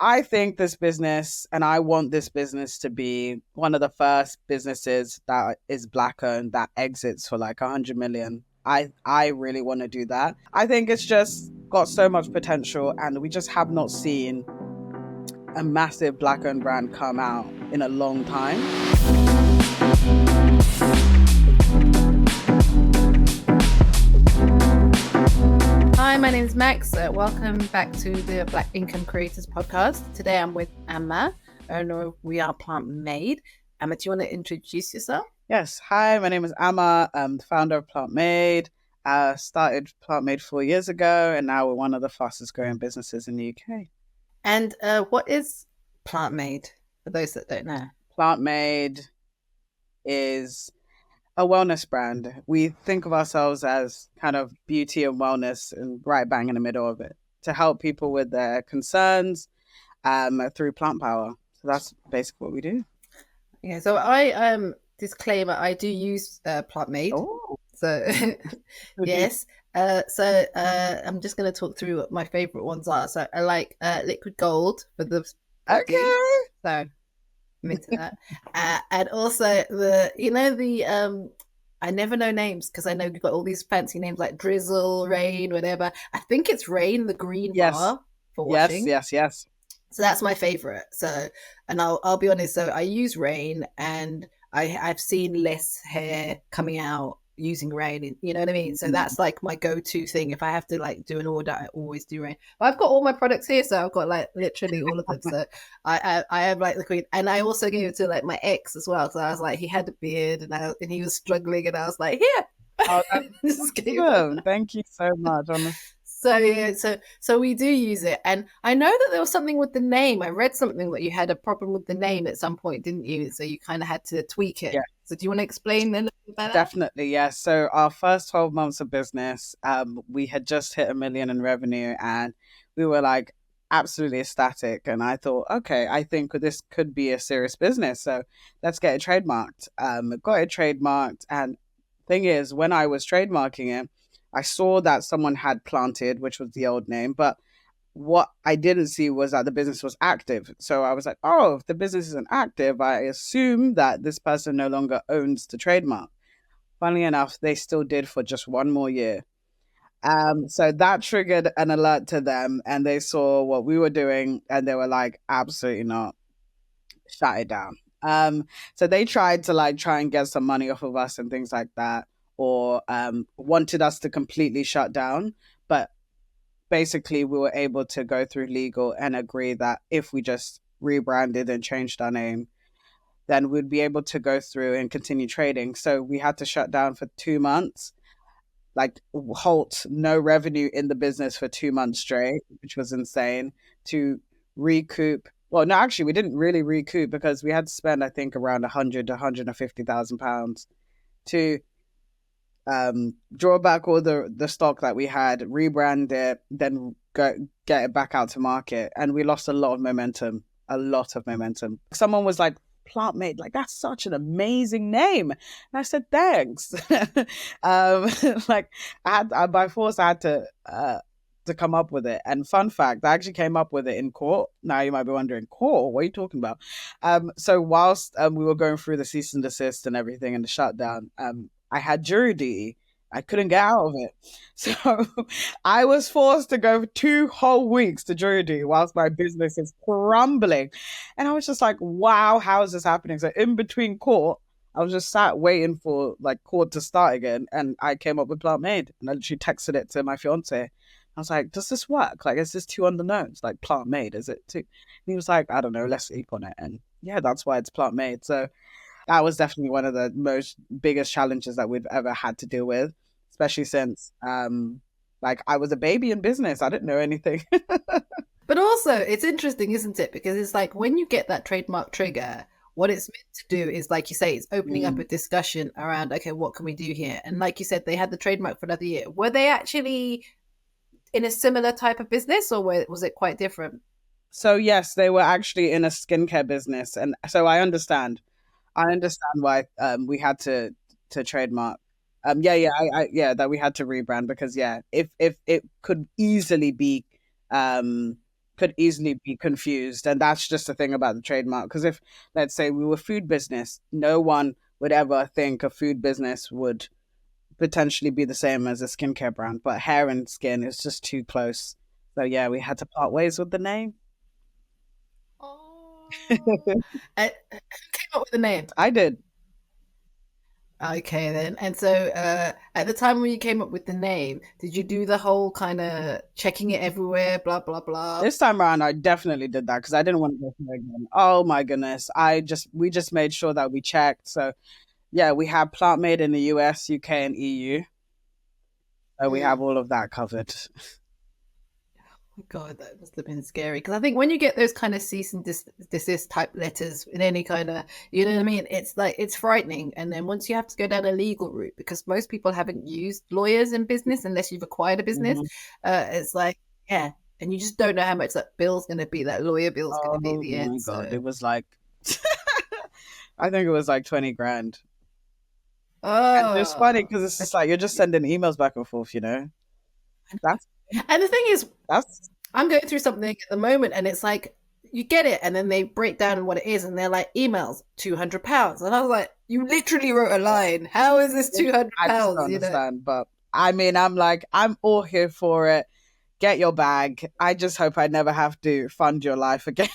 I think this business, and I want this business to be one of the first businesses that is Black owned that exits for like 100 million. I really want to do that. I think it's just got so much potential, and we just have not seen a massive Black owned brand come out in a long time. Hi, my name is Max. Welcome back to the Black Income Creators Podcast. Today I'm with Ama, owner of We Are Plantmade. Ama, do you want to introduce yourself? Yes. Hi, my name is Ama. I'm the founder of Plantmade. Started Plantmade 4 years ago, and now we're one of the fastest growing businesses in the UK. And what is Plantmade, for those that don't know? Plantmade is a wellness brand. We think of ourselves as kind of beauty and wellness and right bang in the middle of it to help people with their concerns through plant power. So that's basically what we do. Yeah, so I disclaimer, I do use Plantmade. Oh, So yes. So I'm just going to talk through what my favorite ones are. So I like liquid gold for the okay. So I'm into that. And also I never know names because I know you've got all these fancy names like drizzle, rain, whatever. I think it's rain, the green bar for washing. Yes. So that's my favorite. So, and I'll be honest. So I use rain, and I've seen less hair coming out using rain. You know what I mean? So that's like my go-to thing. If I have to like do an order, I always do rain. But I've got all my products here, so I've got like literally all of them. So I have like the queen, and I also gave it to like my ex as well. So I was like, he had a beard, and he was struggling, and I was like, here. Oh, that's awesome. Thank you so much. So yeah, so we do use it, and I know that there was something with the name. I read something that you had a problem with the name at some point, didn't you? So you kind of had to tweak it. Yeah. So do you want to explain a little bit about that? Definitely, yes. So our first 12 months of business, we had just hit 1 million in revenue, and we were like absolutely ecstatic. And I thought, okay, I think this could be a serious business. So let's get it trademarked. Got it trademarked, and thing is, when I was trademarking it, I saw that someone had planted, which was the old name, but what I didn't see was that the business was active. So I was like, oh, if the business isn't active, I assume that this person no longer owns the trademark. Funnily enough, they still did for just one more year. So that triggered an alert to them, and they saw what we were doing, and they were like, absolutely not, shut it down. So they tried to like try and get some money off of us and things like that, or wanted us to completely shut down. But basically, we were able to go through legal and agree that if we just rebranded and changed our name, then we'd be able to go through and continue trading. So we had to shut down for 2 months, like halt no revenue in the business for 2 months straight, which was insane, to recoup. Well, no, actually, we didn't really recoup because we had to spend, I think, around 100 to 150,000 pounds to draw back all the stock that we had, rebrand it, then get it back out to market. And we lost a lot of momentum. Someone was like, Plantmade, like that's such an amazing name. And I said, thanks. Like by force I had to come up with it. And fun fact, I actually came up with it in court. Now you might be wondering, court, what are you talking about? So whilst we were going through the cease and desist and everything and the shutdown, I had jury duty. I couldn't get out of it. So I was forced to go 2 whole weeks to jury duty whilst my business is crumbling. And I was just like, wow, how is this happening? So in between court, I was just sat waiting for like court to start again. And I came up with Plantmade, and I literally texted it to my fiance. I was like, does this work? Like, is this too on the nose? Like Plantmade, is it too? And he was like, I don't know, let's sleep on it. And yeah, that's why it's Plantmade. So that was definitely one of the most biggest challenges that we've ever had to deal with, especially since like I was a baby in business. I didn't know anything. But also, it's interesting, isn't it? Because it's like when you get that trademark trigger, what it's meant to do is, like you say, it's opening up a discussion around, okay, what can we do here? And like you said, they had the trademark for another year. Were they actually in a similar type of business, or was it quite different? So yes, they were actually in a skincare business, and so I understand. I understand why we had to trademark. Yeah, that we had to rebrand because yeah, if it could easily be could easily be confused. And that's just the thing about the trademark. Because if, let's say, we were food business, no one would ever think a food business would potentially be the same as a skincare brand. But hair and skin is just too close. So yeah, we had to part ways with the name. Oh. Who came up with the name? I did. Okay, then. And so, at the time when you came up with the name, did you do the whole kind of checking it everywhere, blah blah blah? This time around, I definitely did that because I didn't want to go through it again. Oh my goodness. We just made sure that we checked. So yeah, we have plant made in the US, UK, and EU. So we have Mm. all of that covered. God, that must have been scary. Because I think when you get those kind of cease and desist type letters in any kind of, you know what I mean? It's like, it's frightening. And then once you have to go down a legal route, because most people haven't used lawyers in business unless you've acquired a business, Mhm. it's like, yeah. And you just don't know how much that bill's going to be, that lawyer bill's going to be at Oh the my end. God. So, It was like, I think it was like 20 grand. And it's funny oh. because it's just like, you're just sending emails back and forth, you know? That's, And the thing is, that's, I'm going through something at the moment, and it's like you get it, and then they break down what it is, and they're like emails, £200, and I was like, you literally wrote a line. How is this two hundred I just don't pounds? You know. understand. But I mean, I'm like, I'm all here for it. Get your bag. I just hope I never have to fund your life again.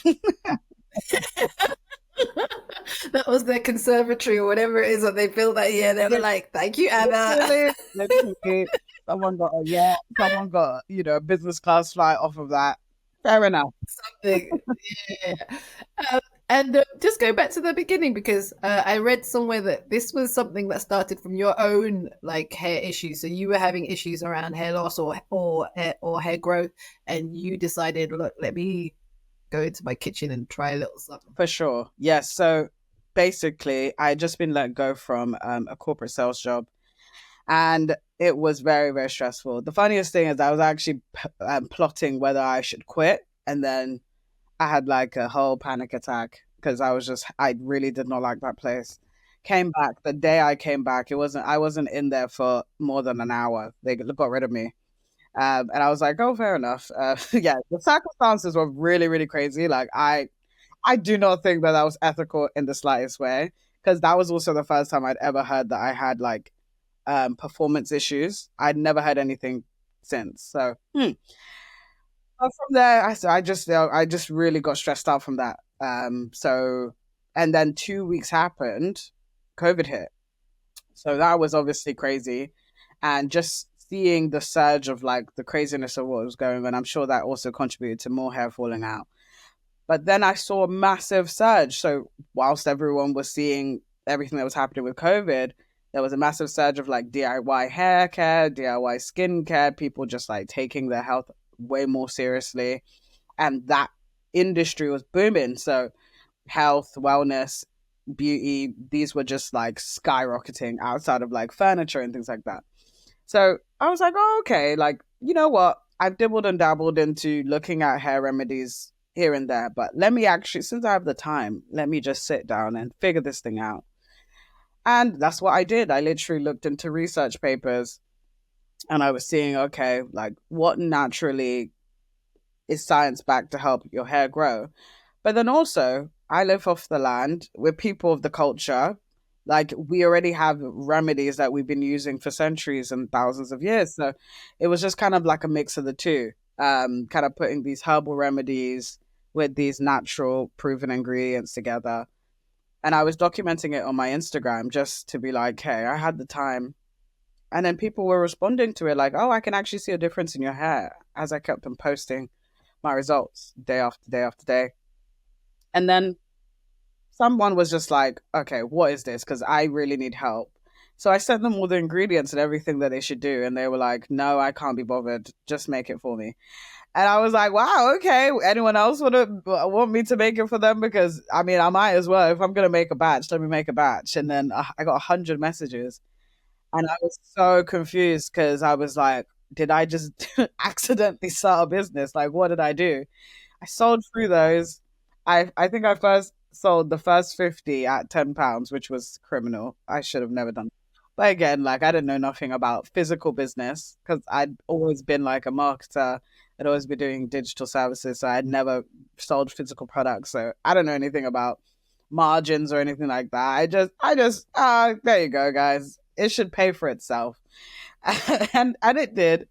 That was their conservatory or whatever it is that they built that year. They were like, "Thank you, Anna." Literally, literally, someone got a yacht, someone got, a business class flight off of that. Fair enough. Something, yeah. Um, and just go back to the beginning because I read somewhere that this was something that started from your own like hair issues. So you were having issues around hair loss or hair growth, and you decided, look, let me go into my kitchen and try a little something. For sure. Yes. So basically, I had just been let go from a corporate sales job, and it was very, very stressful. The funniest thing is, I was actually plotting whether I should quit, and then I had like a whole panic attack because I really did not like that place. Came back the day I came back. I wasn't in there for more than an hour. They got rid of me. And I was like, oh, fair enough. Yeah, the circumstances were really, really crazy. Like, I do not think that that was ethical in the slightest way, because that was also the first time I'd ever heard that I had like performance issues. I'd never had anything since. So but from there, I just really got stressed out from that. And then 2 weeks happened, COVID hit. So that was obviously crazy, and just seeing the surge of like the craziness of what was going on, I'm sure that also contributed to more hair falling out. But then I saw a massive surge. So whilst everyone was seeing everything that was happening with COVID, there was a massive surge of like DIY hair care, DIY skin care, people just like taking their health way more seriously. And that industry was booming. So health, wellness, beauty, these were just like skyrocketing outside of like furniture and things like that. So I was like, oh, okay, like, you know what? I've dibbled and dabbled into looking at hair remedies here and there, but let me actually, since I have the time, let me just sit down and figure this thing out. And that's what I did. I literally looked into research papers, and I was seeing, okay, like what naturally is science backed to help your hair grow. But then also, I live off the land. We're people of the culture. Like, we already have remedies that we've been using for centuries and thousands of years. So it was just kind of like a mix of the two, kind of putting these herbal remedies with these natural proven ingredients together. And I was documenting it on my Instagram just to be like, hey, I had the time. And then people were responding to it like, oh, I can actually see a difference in your hair, as I kept on posting my results day after day after day. And then someone was just like, okay, what is this? Because I really need help. So I sent them all the ingredients and everything that they should do. And they were like, no, I can't be bothered. Just make it for me. And I was like, wow, okay. Anyone else want me to make it for them? Because I mean, I might as well. If I'm going to make a batch, let me make a batch. And then I got 100 messages. And I was so confused because I was like, did I just accidentally start a business? Like, what did I do? I sold through those. I think I first sold the first 50 at £10, which was criminal. I should have never done. But again, like I didn't know nothing about physical business because I'd always been like a marketer. I'd always be doing digital services, so I'd never sold physical products. So I don't know anything about margins or anything like that. There you go, guys. It should pay for itself, and it did.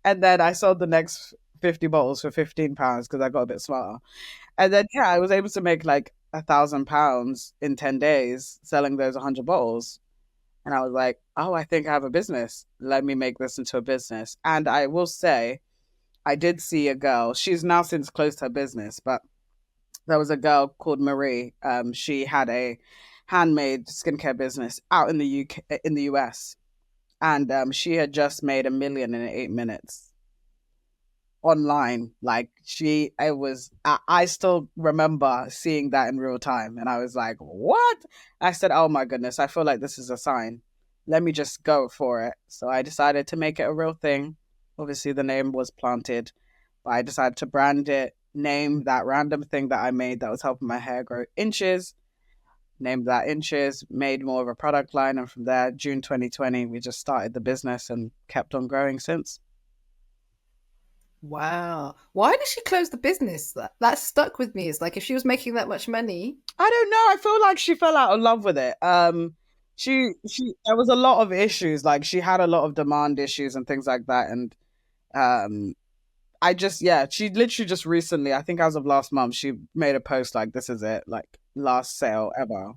And then I sold the next 50 bottles for £15 because I got a bit smarter. And then yeah, I was able to make like £1,000 in 10 days selling those 100 bottles. And I was like, oh, I think I have a business. Let me make this into a business. And I will say, I did see a girl. She's now since closed her business, but there was a girl called Marie. She had a handmade skincare business out in the UK, in the US, and she had just made 1 million in 8 minutes online. Like it was, I still remember seeing that in real time. And I was like, what? I said, oh my goodness, I feel like this is a sign. Let me just go for it. So I decided to make it a real thing. Obviously, the name was planted, but I decided to brand it, name that random thing that I made that was helping my hair grow inches, named that inches, made more of a product line. And from there, June 2020, we just started the business and kept on growing since. Wow. Why did she close the business? That stuck with me. It's like if she was making that much money. I don't know. I feel like she fell out of love with it. She there was a lot of issues. Like she had a lot of demand issues and things like that. And um, I just yeah, she literally just recently, I think as of last month, she made a post like, "This is it, like last sale ever."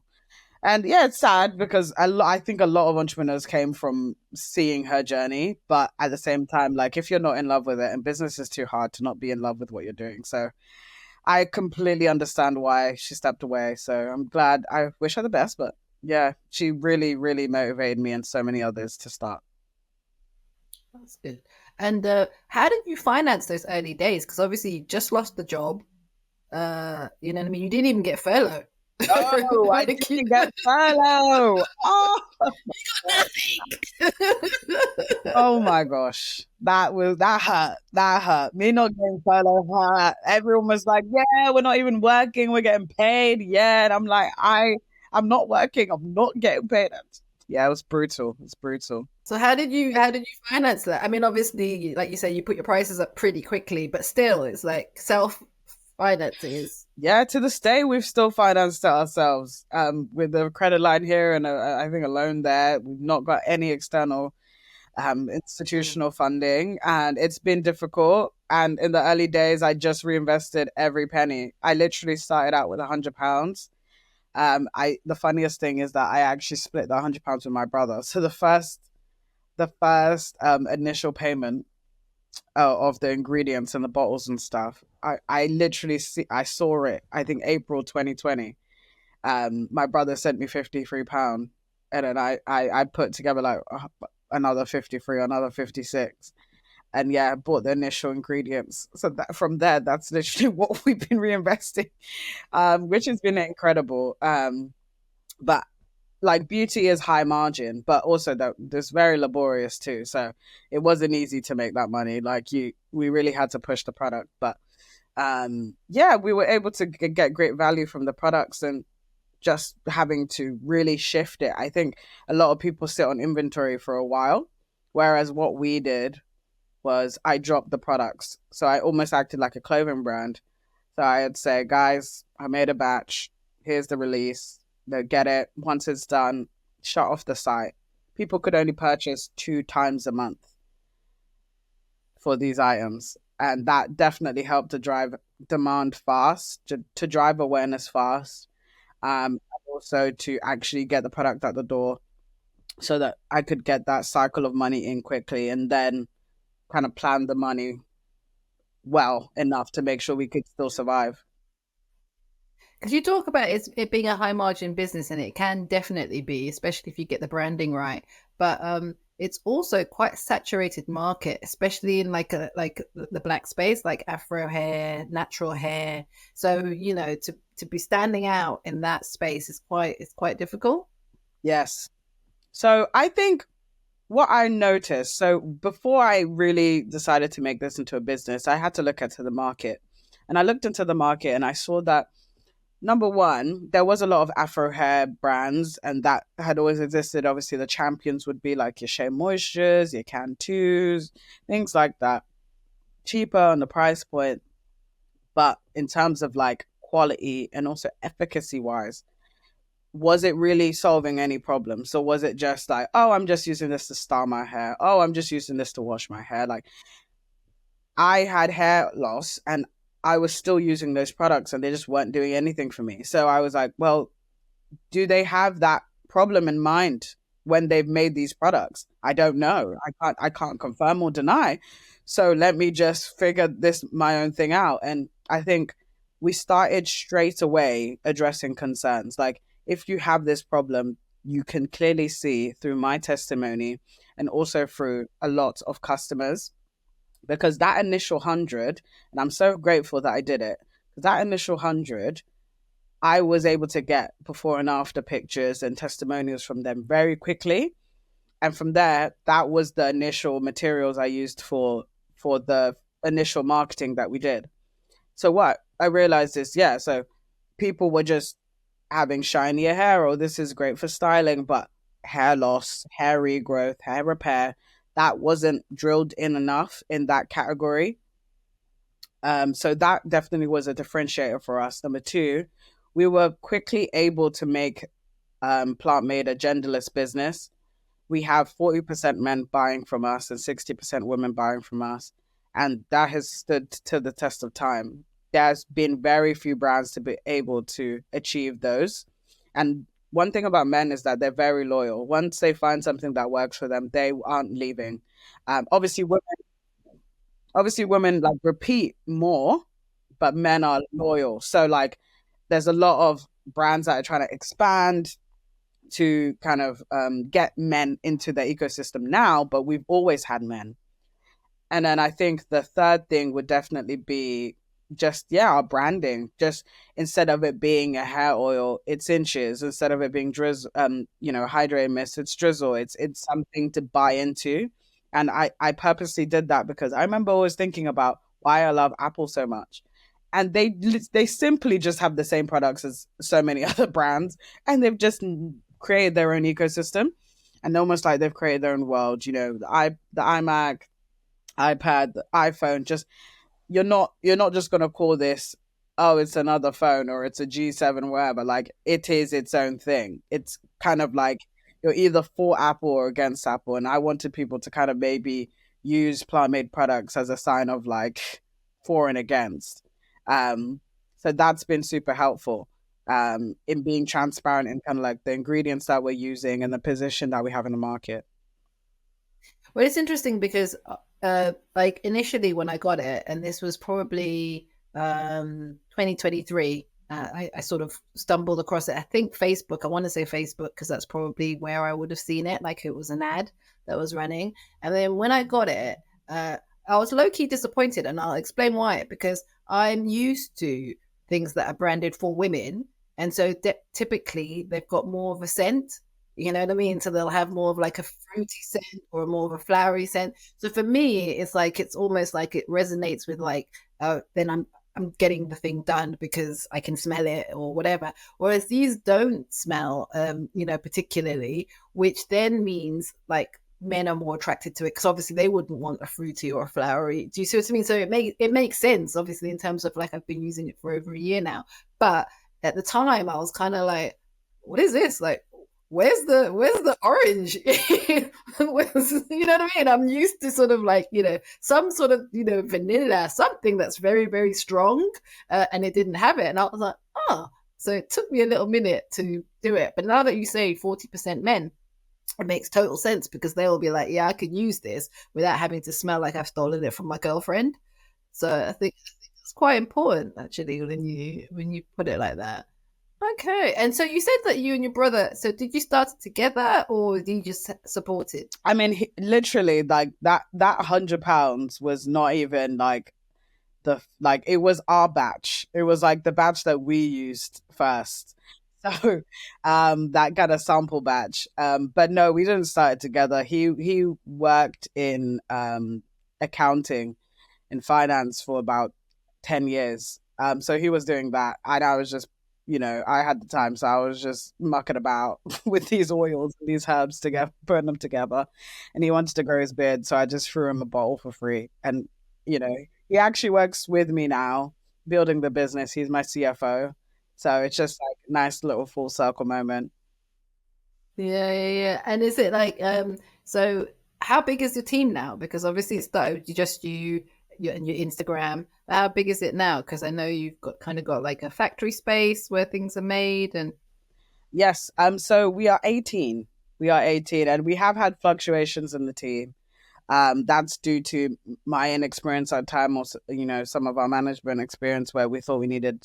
And yeah, it's sad because I think a lot of entrepreneurs came from seeing her journey, but at the same time, like if you're not in love with it, and business is too hard to not be in love with what you're doing, so I completely understand why she stepped away. So I'm glad. I wish her the best, but yeah, she really, really motivated me and so many others to start. That's good. And how did you finance those early days? Because obviously you just lost the job. You know what I mean? You didn't even get furlough. Oh, I Like, you didn't get furlough. Oh, got nothing. oh my gosh. That hurt. That hurt. Me not getting furlough hurt. Everyone was like, yeah, we're not even working, we're getting paid. Yeah. And I'm like, I'm not working, I'm not getting paid. Yeah, it was brutal. It's brutal. So how did you finance that? I mean, obviously, like you say, you put your prices up pretty quickly, but still, it's like self financing is. Yeah, to this day, we've still financed it ourselves with the credit line here and I think a loan there. We've not got any external Mm. institutional funding, and it's been difficult. And in the early days, I just reinvested every penny. I literally started out with £100. I the funniest thing is that I actually split the £100 with my brother. So the first initial payment of the ingredients and the bottles and stuff, I literally I saw it. I think April 2020. My brother sent me £53, and then I put together like another 53, another 56, and yeah, I bought the initial ingredients. So that from there, that's literally what we've been reinvesting, which has been incredible. But like beauty is high margin, but also that there's very laborious too. So it wasn't easy to make that money. Like we really had to push the product, but yeah, we were able to get great value from the products, and just having to really shift it. I think a lot of people sit on inventory for a while, whereas what we did was I dropped the products. So I almost acted like a clothing brand. So I'd say, guys, I made a batch. Here's the release. They get it. Once it's done, shut off the site. People could only purchase 2 times a month for these items. And that definitely helped to drive demand fast, to drive awareness fast, and also to actually get the product out the door so that I could get that cycle of money in quickly and then kind of plan the money well enough to make sure we could still survive. Because you talk about it being a high margin business, and it can definitely be, especially if you get the branding right. But it's also quite a saturated market, especially in like the black space, like Afro hair, natural hair. So to be standing out in that space is quite difficult. Yes. So I think what I noticed, so before I really decided to make this into a business, I had to look into the market. And I looked into the market and I saw that number one, there was a lot of Afro hair brands, and that had always existed. Obviously, the champions would be like your Shea Moistures, your Cantus, things like that. cheaper on the price point, but in terms of like quality and also efficacy wise, was it really solving any problem? So was it just like, oh, I'm just using this to style my hair, oh, I'm just using this to wash my hair? Like, I had hair loss and I was still using those products and they just weren't doing anything for me. So I was like, well, do they have that problem in mind when they've made these products? I don't know. I can't confirm or deny. So let me just figure this my own thing out. And I think we started straight away addressing concerns. Like, if you have this problem, you can clearly see through my testimony and also through a lot of customers, because that initial 100, and I'm so grateful that I did it, that initial 100, I was able to get before and after pictures and testimonials from them very quickly. And from there, that was the initial materials I used for the initial marketing that we did. So what I realized is, yeah, so people were just having shinier hair, or this is great for styling, but hair loss, hair regrowth, hair repair, that wasn't drilled in enough in that category. So that definitely was a differentiator for us. Number two, we were quickly able to make Plantmade a genderless business. We have 40% men buying from us and 60% women buying from us. And that has stood to the test of time. There's been very few brands to be able to achieve those. And one thing about men is that they're very loyal. Once they find something that works for them, they aren't leaving. Obviously, women like repeat more, but men are loyal. So like, there's a lot of brands that are trying to expand to kind of get men into the ecosystem now, but we've always had men. And then I think the third thing would definitely be just, yeah, our branding. Just instead of it being a hair oil, it's inches. Instead of it being drizzle, hydrate mist, it's drizzle. It's something to buy into. And I purposely did that because I remember always thinking about why I love Apple so much. And they simply just have the same products as so many other brands, and they've just created their own ecosystem, and almost like they've created their own world. The iMac, iPad, the iPhone, just you're not just gonna call this, oh, it's another phone or it's a G7, wherever. Like, it is its own thing. It's kind of like you're either for Apple or against Apple. And I wanted people to kind of maybe use plant made products as a sign of like for and against. So that's been super helpful in being transparent in kind of like the ingredients that we're using and the position that we have in the market. Well, it's interesting because, like initially when I got it, and this was probably 2023, I sort of stumbled across it. I think Facebook. I want to say Facebook because that's probably where I would have seen it. Like it was an ad that was running, and then when I got it, I was low key disappointed, and I'll explain why. Because I'm used to things that are branded for women, and so typically they've got more of a scent. You know what I mean? So they'll have more of like a fruity scent or more of a flowery scent. So for me, it's like it's almost like it resonates with like, then I'm getting the thing done because I can smell it or whatever. Whereas these don't smell, particularly, which then means like men are more attracted to it because obviously they wouldn't want a fruity or a flowery. Do you see what I mean? So it makes sense, obviously, in terms of like I've been using it for over a year now. But at the time, I was kind of like, what is this? Like, where's the orange? You know what I mean? I'm used to sort of like, some sort of, vanilla, something that's very, very strong, and it didn't have it. And I was like, oh, so it took me a little minute to do it. But now that you say 40% men, it makes total sense because they'll be like, yeah, I could use this without having to smell like I've stolen it from my girlfriend. So I think it's quite important actually when you put it like that. Okay. And so you said that you and your brother, so did you start it together or did you just support it? I mean, literally, like that £100 was not even like it was our batch. It was like the batch that we used first. So that got a sample batch. But no, we didn't start it together. He worked in accounting in finance for about 10 years. So he was doing that. And I was just, I had the time. So I was just mucking about with these oils, these herbs together, putting them together. And he wanted to grow his beard. So I just threw him a bottle for free. And, He actually works with me now, building the business. He's my CFO. So it's just like nice little full circle moment. Yeah, yeah, yeah. And is it like so how big is your team now? Because obviously it started just you and your Instagram. How big is it now? Because I know you've got kind of got like a factory space where things are made and Yes. So we are 18. We are 18 and we have had fluctuations in the team. That's due to my inexperience at time, or some of our management experience, where we thought we needed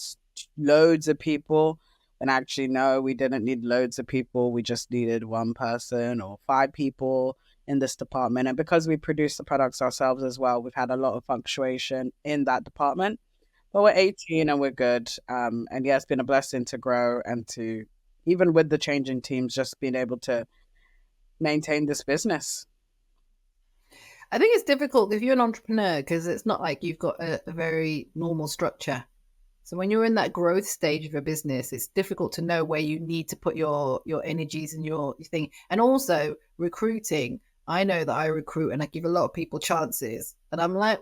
loads of people, and actually no, we didn't need loads of people. We just needed one person or five people in this department. And because we produce the products ourselves as well, we've had a lot of fluctuation in that department. But we're 18 and we're good. And yeah, it's been a blessing to grow and to, even with the changing teams, just being able to maintain this business. I think it's difficult if you're an entrepreneur because it's not like you've got a very normal structure. So when you're in that growth stage of a business, it's difficult to know where you need to put your energies and your thing. And also recruiting. I know that I recruit and I give a lot of people chances, and I'm like,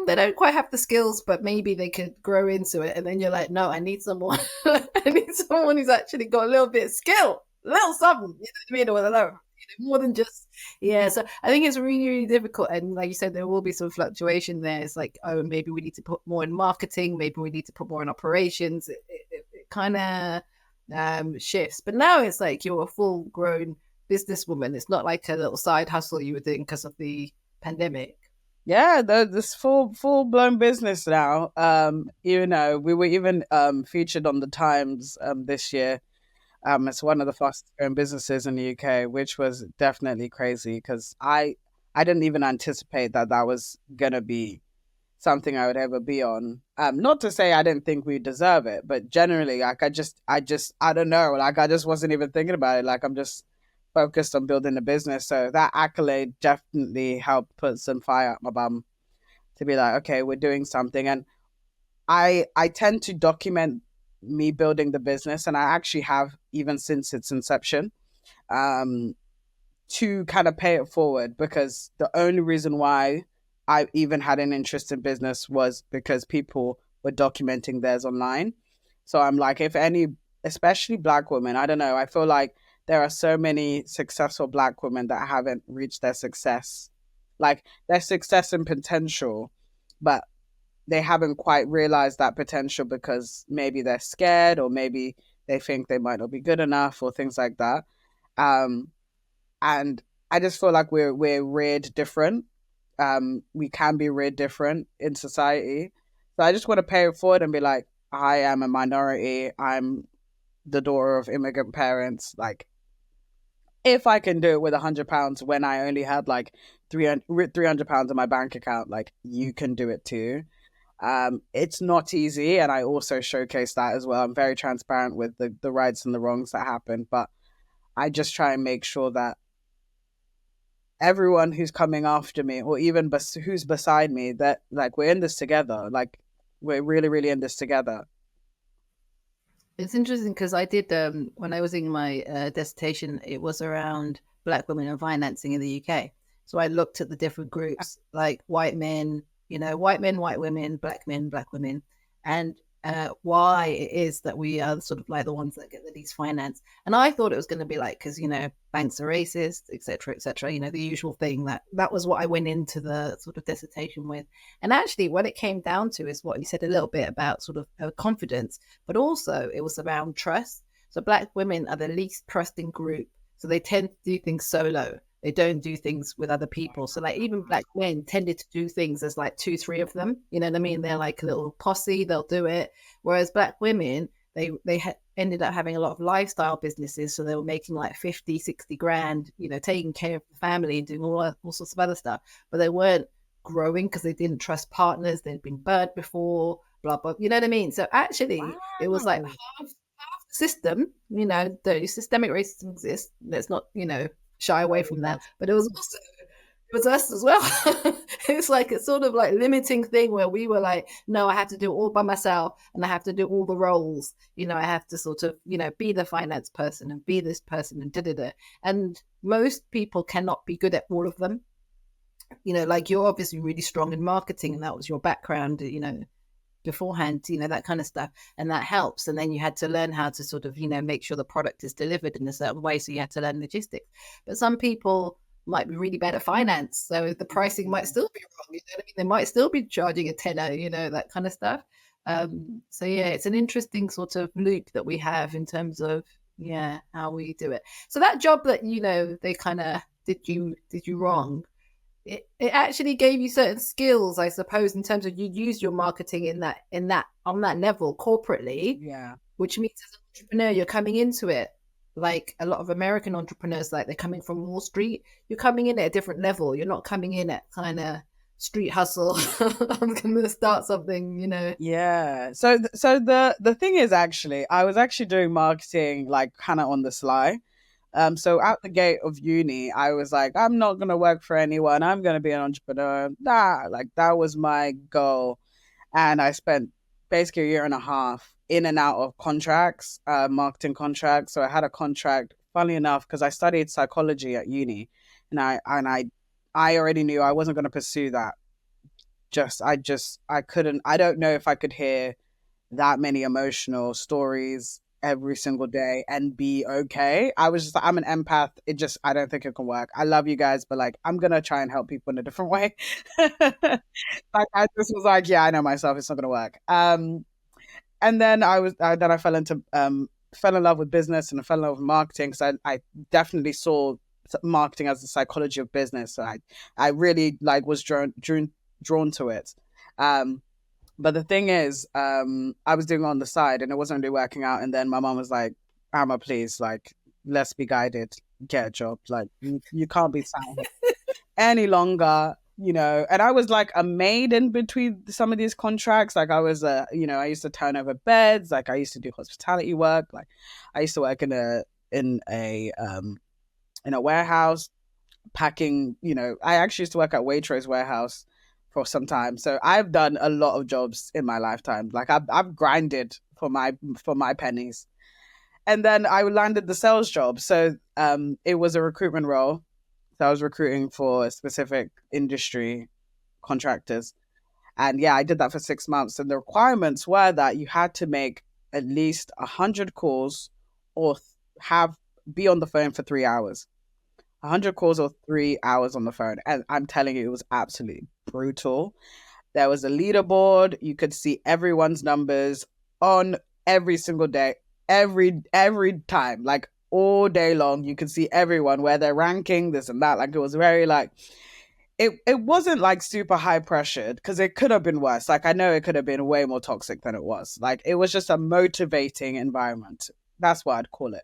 they don't quite have the skills, but maybe they could grow into it. And then you're like, no, I need someone. I need someone who's actually got a little bit of skill, a little something. You know what I mean? Or more than just yeah. So I think it's really, really difficult. And like you said, there will be some fluctuation there. It's like, oh, maybe we need to put more in marketing, maybe we need to put more in operations. It kind of shifts. But now it's like you're a full grown businesswoman. It's not like a little side hustle you were doing because of the pandemic. Yeah, this full blown business now. We were even featured on the Times this year. It's one of the fastest growing businesses in the UK, which was definitely crazy because I didn't even anticipate that that was gonna be something I would ever be on. Not to say I didn't think we deserve it, but generally, like I don't know, like I just wasn't even thinking about it. Like I'm just focused on building the business. So that accolade definitely helped put some fire up my bum to be like, okay, we're doing something. And I tend to document me building the business, and I actually have even since its inception. Um, to kind of pay it forward because the only reason why I even had an interest in business was because people were documenting theirs online. So I'm like, if any, especially Black women, I don't know, I feel like there are so many successful Black women that haven't reached their success, like their success and potential, but they haven't quite realized that potential because maybe they're scared or maybe they think they might not be good enough or things like that. Um, and I just feel like we're reared different. We can be reared different in society. So I just want to pay it forward and be like, I am a minority. I'm the daughter of immigrant parents. Like, if I can do it with £100 when I only had like 300 pounds in my bank account, like you can do it too. It's not easy, and I also showcase that as well. I'm very transparent with the rights and the wrongs that happen, but I just try and make sure that everyone who's coming after me or even who's beside me that like we're in this together, like we're really really in this together. It's interesting because I did when I was in my dissertation, it was around Black women and financing in the UK. So I looked at the different groups, like white men, white men, white women, Black women, and why it is that we are sort of like the ones that get the least finance. And I thought it was going to be like because banks are racist, etc., etc. The usual thing that was what I went into the sort of dissertation with. And actually, what it came down to is what you said a little bit about sort of confidence, but also it was around trust. So Black women are the least trusting group, so they tend to do things solo. They don't do things with other people. So like even Black men tended to do things as like two, three of them. You know what I mean? They're like a little posse. They'll do it. Whereas Black women, they ended up having a lot of lifestyle businesses. So they were making like 50, 60 grand, taking care of the family and doing all sorts of other stuff. But they weren't growing because they didn't trust partners. They'd been burnt before, blah, blah. You know what I mean? So actually, it was like Wow. half system, the systemic racism exists. Let's not, shy No, away it from that. does. But it was also it was us as well. It's like a sort of like limiting thing where we were like, no, I have to do it all by myself and I have to do all the roles. I have to sort of, be the finance person and be this person and da da da. And most people cannot be good at all of them. like you're obviously really strong in marketing and that was your background, beforehand, that kind of stuff. And that helps. And then you had to learn how to sort of, make sure the product is delivered in a certain way. So you had to learn logistics. But some people might be really bad at finance. So the pricing might still be wrong. You know what I mean? They might still be charging a tenner, that kind of stuff. So yeah, it's an interesting sort of loop that we have in terms of how we do it. So that job that they kind of did you wrong, it actually gave you certain skills, I suppose, in terms of you use your marketing in that on that level corporately, Yeah. which means as an entrepreneur, you're coming into it like a lot of American entrepreneurs, like they're coming from Wall Street. You're coming in at a different level. You're not coming in at kind of street hustle. I'm gonna start something. Yeah. So the thing is, actually, I was actually doing marketing like kind of on the sly. So out the gate of uni, I was like, I'm not gonna work for anyone. I'm gonna be an entrepreneur. Like that was my goal. And I spent basically a year and a half in and out of contracts, marketing contracts. So I had a contract, funny enough, because I studied psychology at uni, and I already knew I wasn't going to pursue that. I couldn't. I don't know if I could hear that many emotional stories every single day and be okay. I was just like, I'm an empath. I don't think it can work. I love you guys, but like, I'm gonna try and help people in a different way. Like, I just was like, yeah, I know myself, it's not gonna work. And then then I fell in love with business and I fell in love with marketing because I definitely saw marketing as the psychology of business. So I really like was drawn to it. Um, but the thing is, I was doing it on the side and it wasn't really working out. And then my mom was like, Amma, please, like, let's be guided, get a job. Like, you can't be sat here any longer, And I was like a maid in between some of these contracts. Like, I was, I used to turn over beds. Like, I used to do hospitality work. Like, I used to work in a warehouse packing. I actually used to work at Waitrose warehouse for some time. So I've done a lot of jobs in my lifetime. Like I've grinded for my pennies. And then I landed the sales job. So it was a recruitment role. So I was recruiting for a specific industry contractors. And yeah, I did that for 6 months. And the requirements were that you had to make at least 100 calls or have be on the phone for 3 hours. 100 calls or 3 hours on the phone. And I'm telling you, it was absolutely brutal. There was a leaderboard. You could see everyone's numbers on every single day, every time, like all day long. You could see everyone where they're ranking, this and that. Like it was very like it wasn't like super high pressured because it could have been worse. Like I know it could have been way more toxic than it was. Like it was just a motivating environment. That's what I'd call it.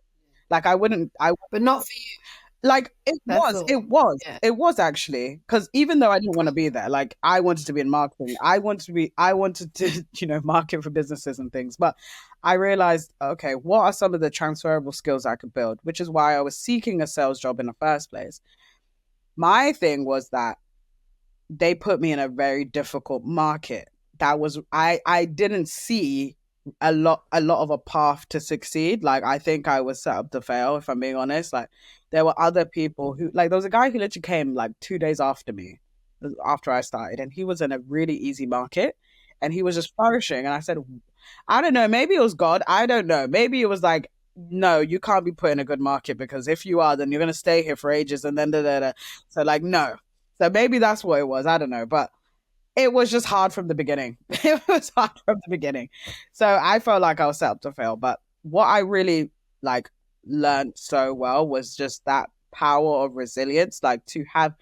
Like I But not for you. like That's all. Yeah. it was actually because even though I didn't want to be there, like I wanted to be in marketing, I wanted to market for businesses and things, but I realized, okay, what are some of the transferable skills I could build, which is why I was seeking a sales job in the first place. My thing was that they put me in a very difficult market. That was I didn't see a lot of a path to succeed. Like I think I was set up to fail, if I'm being honest. Like there were other people who like there was a guy who literally came like 2 days after me, after I started, and he was in a really easy market and he was just flourishing. And I said, I don't know, maybe it was God. I don't know. Maybe it was like, no, you can't be put in a good market because if you are, then you're gonna stay here for ages and then da, da, da. So like no. So maybe that's what it was. I don't know. But it was just hard from the beginning. It was hard from the beginning. So I felt like I was set up to fail. But what I really like learned so well was just that power of resilience, like to have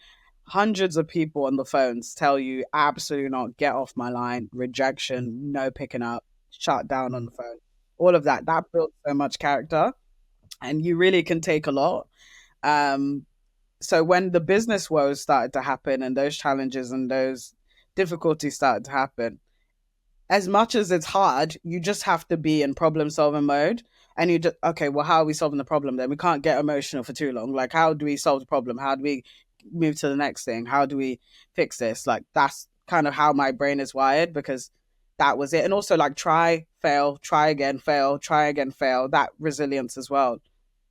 hundreds of people on the phones tell you absolutely not, get off my line, rejection, no picking up, shut down on the phone. All of that. That built so much character. And you really can take a lot. Um, so when the business woes started to happen and those challenges and those difficulties started to happen, as much as it's hard, you just have to be in problem solving mode. And you just, okay, well, how are we solving the problem then? We can't get emotional for too long. Like, how do we solve the problem? How do we move to the next thing? How do we fix this? Like, that's kind of how my brain is wired because that was it. And also, like, try, fail, try again, fail, try again, fail. That resilience as well.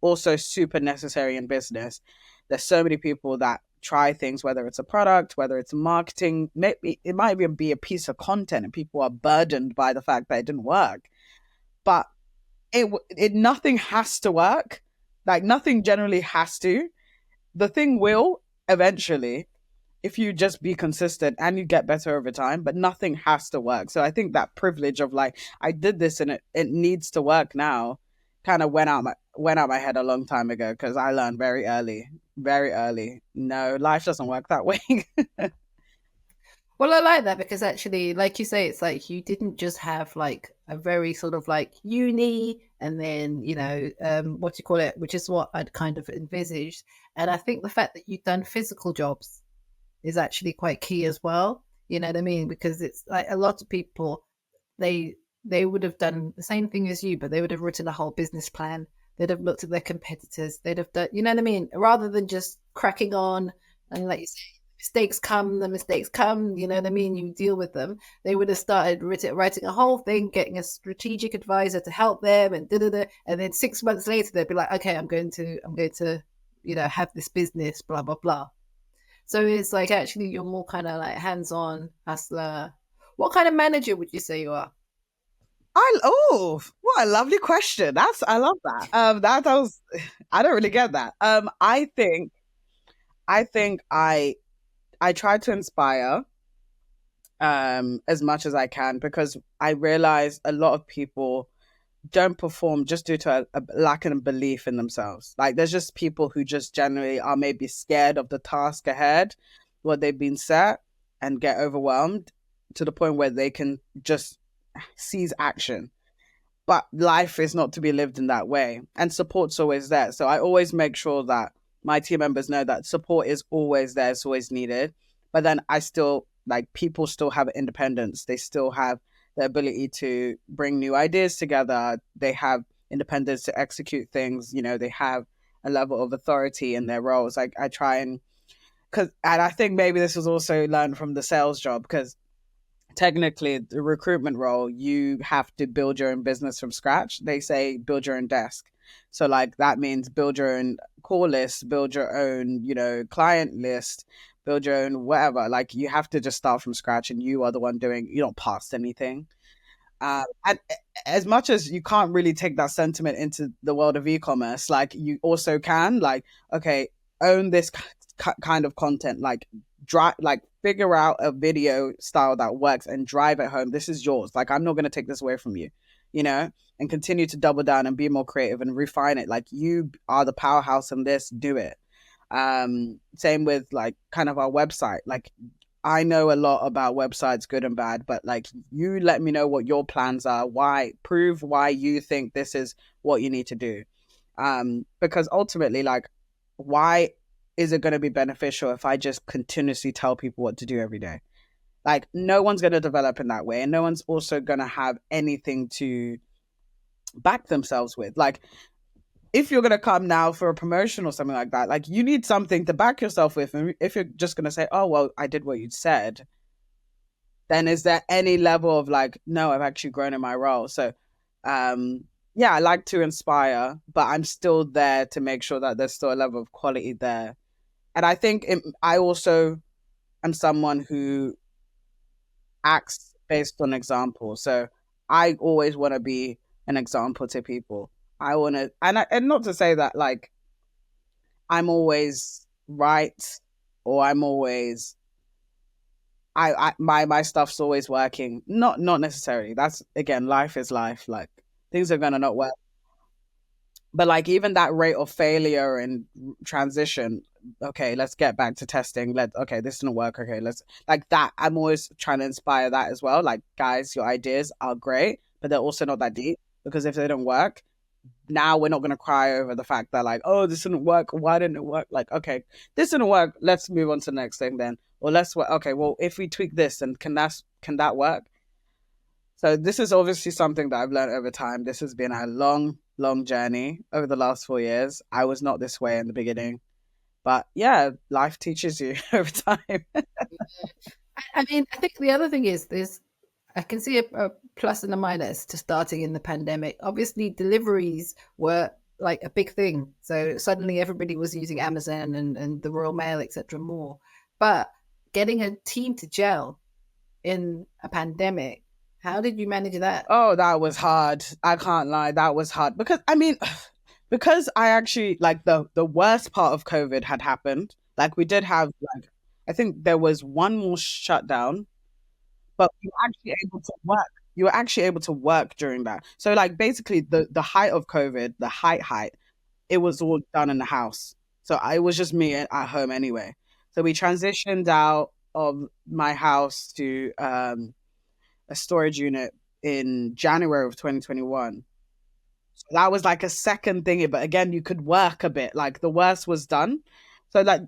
Also, super necessary in business. There's so many people that try things, whether it's a product, whether it's marketing, maybe it might even be a piece of content, and people are burdened by the fact that it didn't work. But it nothing has to work. Like nothing generally has to. The thing will eventually, if you just be consistent and you get better over time, but nothing has to work. So I think that privilege of like, I did this and it needs to work now kind of went out my head a long time ago, because I learned very early. No, life doesn't work that way. Well, I like that because actually, like you say, it's like you didn't just have like a very sort of like uni and then, what do you call it, which is what I'd kind of envisaged. And I think the fact that you've done physical jobs is actually quite key as well. You know what I mean? Because it's like a lot of people, they they would have done the same thing as you, but they would have written a whole business plan. They'd have looked at their competitors. They'd have done, you know what I mean? Rather than just cracking on and like you say, mistakes come, the mistakes come, you know what I mean? You deal with them. They would have started writing a whole thing, getting a strategic advisor to help them, and da-da-da. And then 6 months later, they'd be like, okay, I'm going to, have this business, blah blah blah. So it's like actually you're more kind of like hands-on hustler. What kind of manager would you say you are? What a lovely question. I love that. That was I don't really get that. I try to inspire as much as I can, because I realize a lot of people don't perform just due to a lack of belief in themselves. Like there's just people who just generally are maybe scared of the task ahead, what they've been set, and get overwhelmed to the point where they can just seize action. But life is not to be lived in that way, and support's always there. So I always make sure that my team members know that support is always there, it's always needed. But then I still, like, people still have independence, they still have the ability to bring new ideas together, they have independence to execute things, they have a level of authority in their roles. Like I try and, and I think maybe this was also learned from the sales job, because technically the recruitment role, you have to build your own business from scratch. They say build your own desk. So like that means build your own call list, build your own, client list, build your own whatever. Like you have to just start from scratch, and you are the one doing, you don't pass anything. And as much as you can't really take that sentiment into the world of e-commerce, like you also can, like, okay, own this kind of content, like drive, like figure out a video style that works and drive it home. This is yours. Like I'm not going to take this away from you, you know, and continue to double down and be more creative and refine it. Like you are the powerhouse in this, do it. Same with like kind of our website. Like I know a lot about websites, good and bad, but like you let me know what your plans are, why, prove why you think this is what you need to do. Because ultimately, like, why is it going to be beneficial if I just continuously tell people what to do every day? Like, no one's going to develop in that way, and no one's also going to have anything to back themselves with. Like, if you're going to come now for a promotion or something like that, like, you need something to back yourself with. And if you're just going to say, oh, well, I did what you said, then is there any level of like, no, I've actually grown in my role? So, yeah, I like to inspire, but I'm still there to make sure that there's still a level of quality there. And I think I also am someone who acts based on example. So I always want to be an example to people. I want to, and not to say that like I'm always right, or I'm always my stuff's always working. Not necessarily. That's again, life is life. Like things are gonna not work. But like even that rate of failure and transition, okay, let's get back to testing. Okay, this didn't work. Okay, let's like that. I'm always trying to inspire that as well. Like, guys, your ideas are great, but they're also not that deep, because if they don't work, now we're not gonna cry over the fact that like, oh, this didn't work. Why didn't it work? Like, okay, this didn't work. Let's move on to the next thing then. Or let's okay, well, if we tweak this, then can that work? So this is obviously something that I've learned over time. This has been a long, long journey over the last 4 years. I was not this way in the beginning, but yeah, life teaches you over time. I mean, I think the other thing is there's I can see a plus and a minus to starting in the pandemic. Obviously, deliveries were like a big thing. So suddenly everybody was using Amazon and the Royal Mail, etc. more. But getting a team to gel in a pandemic, how did you manage that? Oh, that was hard. I can't lie, that was hard because I mean, because I actually like the worst part of COVID had happened. Like we did have like I think there was one more shutdown, but you were actually able to work. You were actually able to work during that. So like basically the height of COVID, the height, it was all done in the house. So it was just me at home anyway. So we transitioned out of my house to a storage unit in January of 2021. So that was like a second thingy, but again, you could work a bit. Like the worst was done. So like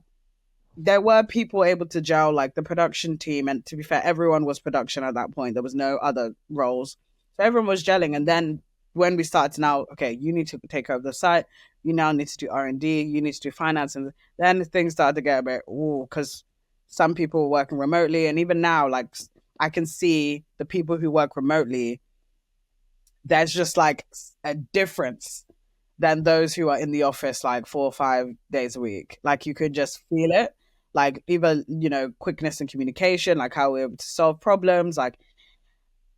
there were people able to gel, like the production team, and to be fair, everyone was production at that point. There was no other roles, so everyone was gelling. And then when we started, now, okay, you need to take over the site. You now need to do R&D. You need to do finance, and then things started to get a bit because some people were working remotely, and even now, like I can see the people who work remotely. There's just like a difference than those who are in the office like 4 or 5 days a week. Like you could just feel it. Like even, quickness in communication, like how we're able to solve problems. Like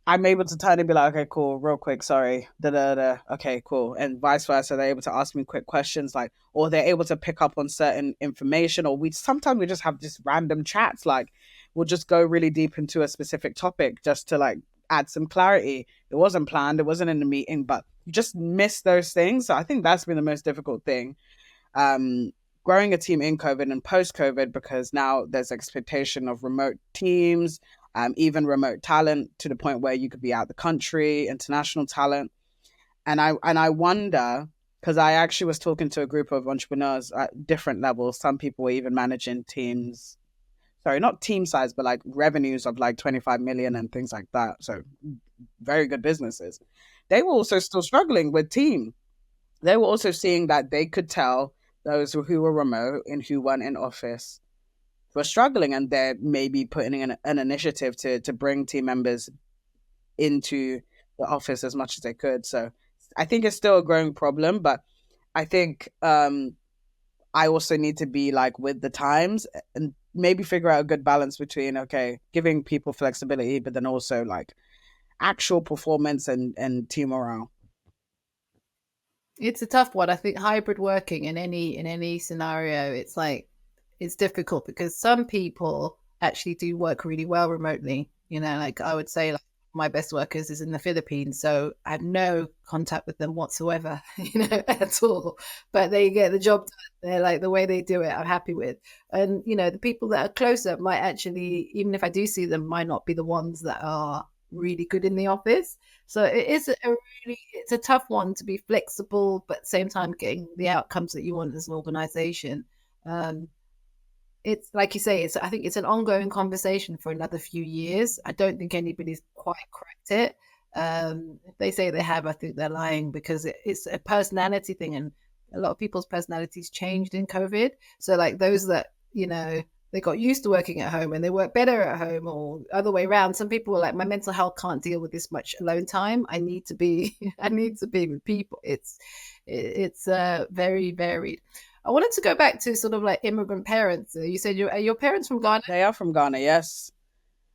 I'm able to turn and be like, okay, cool, real quick, sorry, da da da. Okay, cool, and vice versa. They're able to ask me quick questions, like, or they're able to pick up on certain information, or we sometimes we just have just random chats, like we'll just go really deep into a specific topic just to like add some clarity. It wasn't planned, it wasn't in the meeting, but you just miss those things. So I think that's been the most difficult thing. Um, Growing a team in COVID and post COVID, because now there's expectation of remote teams, even remote talent to the point where you could be out the country, international talent. And I wonder, because I actually was talking to a group of entrepreneurs at different levels. Some people were even managing teams, sorry, not team size, but like revenues of like 25 million and things like that. So very good businesses. They were also still struggling with team. They were also seeing that they could tell those who were remote and who weren't in office were struggling, and they're maybe putting in an initiative to bring team members into the office as much as they could. So I think it's still a growing problem, but I think I also need to be like with the times and maybe figure out a good balance between, okay, giving people flexibility, but then also like actual performance and team morale. It's a tough one. I think hybrid working in any scenario, it's like it's difficult because some people actually do work really well remotely. Like I would say, like my best workers is in the Philippines, so I have no contact with them whatsoever, at all. But they get the job done. They're like the way they do it, I'm happy with. And the people that are closer might actually, even if I do see them, might not be the ones that are really good in the office. So it is it's a tough one to be flexible, but at the same time getting the outcomes that you want as an organization. Um, it's like you say, I think it's an ongoing conversation for another few years. I don't think anybody's quite cracked it. If they say they have, I think they're lying because it's a personality thing, and a lot of people's personalities changed in COVID. So like those that they got used to working at home and they work better at home, or other way around. Some people are like, my mental health can't deal with this much alone time. I need to be I need to be with people. It's very varied. I wanted to go back to sort of like immigrant parents. You said your parents from Ghana? They are from Ghana, yes.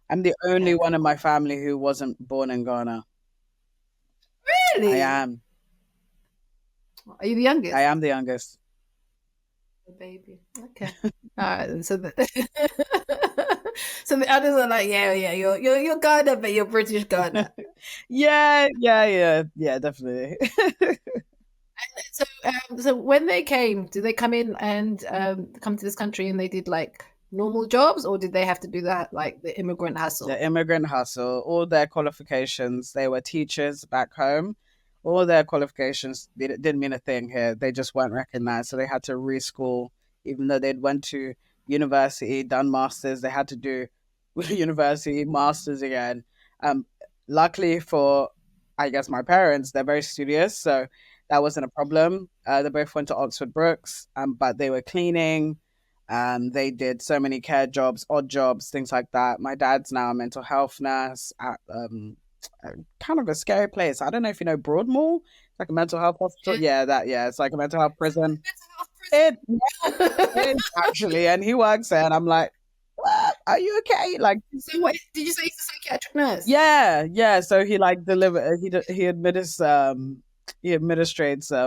I'm the only Okay, one in my cool. family who wasn't born in Ghana. I Really? am. Are you the I youngest? am the youngest. The baby. Okay. All right. And so so the others are like, yeah, yeah, you're Ghana, but you're British Ghana. Yeah, yeah, yeah, yeah, definitely. So when they came, did they come in and come to this country and they did like normal jobs, or did they have to do that like the immigrant The hustle? immigrant hustle, all their qualifications, they were teachers back home. All their qualifications didn't mean a thing here. They just weren't recognized. So they had to reschool, even though they'd went to university, done masters, they had to do university, masters again. Um, Luckily for, I guess, my parents, they're very studious. So that wasn't a problem. They both went to Oxford Brookes, but they were cleaning, they did so many care jobs, odd jobs, things like that. My dad's now a mental health nurse at kind of a scary place. I don't know if you know Broadmoor. like a mental health hospital. Yeah. Yeah, that, yeah, it's like a mental health It's prison. like It a mental health is prison. actually, and he works there, and I'm like, what? Are you okay? Like, So what did you say he's a psychiatric nurse? yeah, yeah. So he like deliver he he administrates a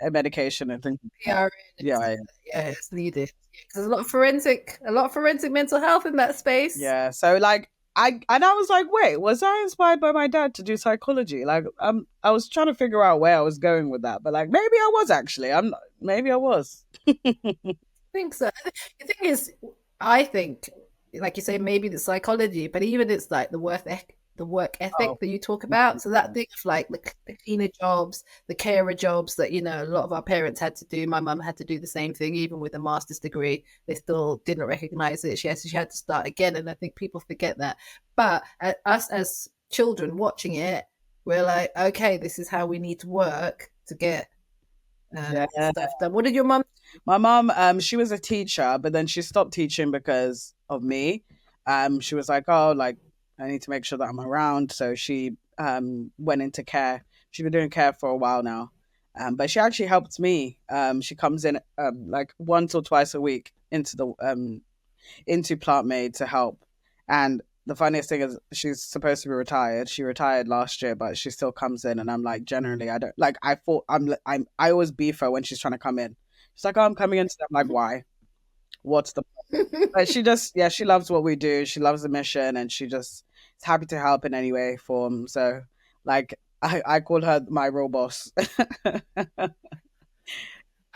medication and things like that. PRN and Yeah, stuff like that. Yeah, it's needed. Yeah, 'cause there's a lot of forensic mental health in that space. yeah. So like I was like, wait, was I inspired by my dad to do psychology? Like I was trying to figure out where I was going with that, but like maybe I was actually. I'm not, maybe I was. I think so. The thing is, I think, like you say, maybe the psychology, but even it's like the work Oh, ethic that you talk about. So that thing of like the cleaner jobs, the carer jobs that a lot of our parents had to do. My mum had to do the same thing, even with a master's degree. They still didn't recognize it. She had to start again, and I think people forget that. But us as children watching it, we're like, okay, this is how we need to work to get yeah. stuff done. What did your mum? My mom, she was a teacher, but then she stopped teaching because of me. She was like, "Oh, like I need to make sure that I'm around." So she went into care. She's been doing care for a while now, but she actually helped me. She comes in like once or twice a week into Plantmade to help. And the funniest thing is, she's supposed to be retired. She retired last year, but she still comes in, and I'm like, generally, I don't like. I thought I always beef her when she's trying to come in. She's like, "Oh, I'm coming in today." I'm like, "Why? What's the?" But she just, yeah, she loves what we do. She loves the mission, and she just is happy to help in any way form. So, like, I call her my real boss.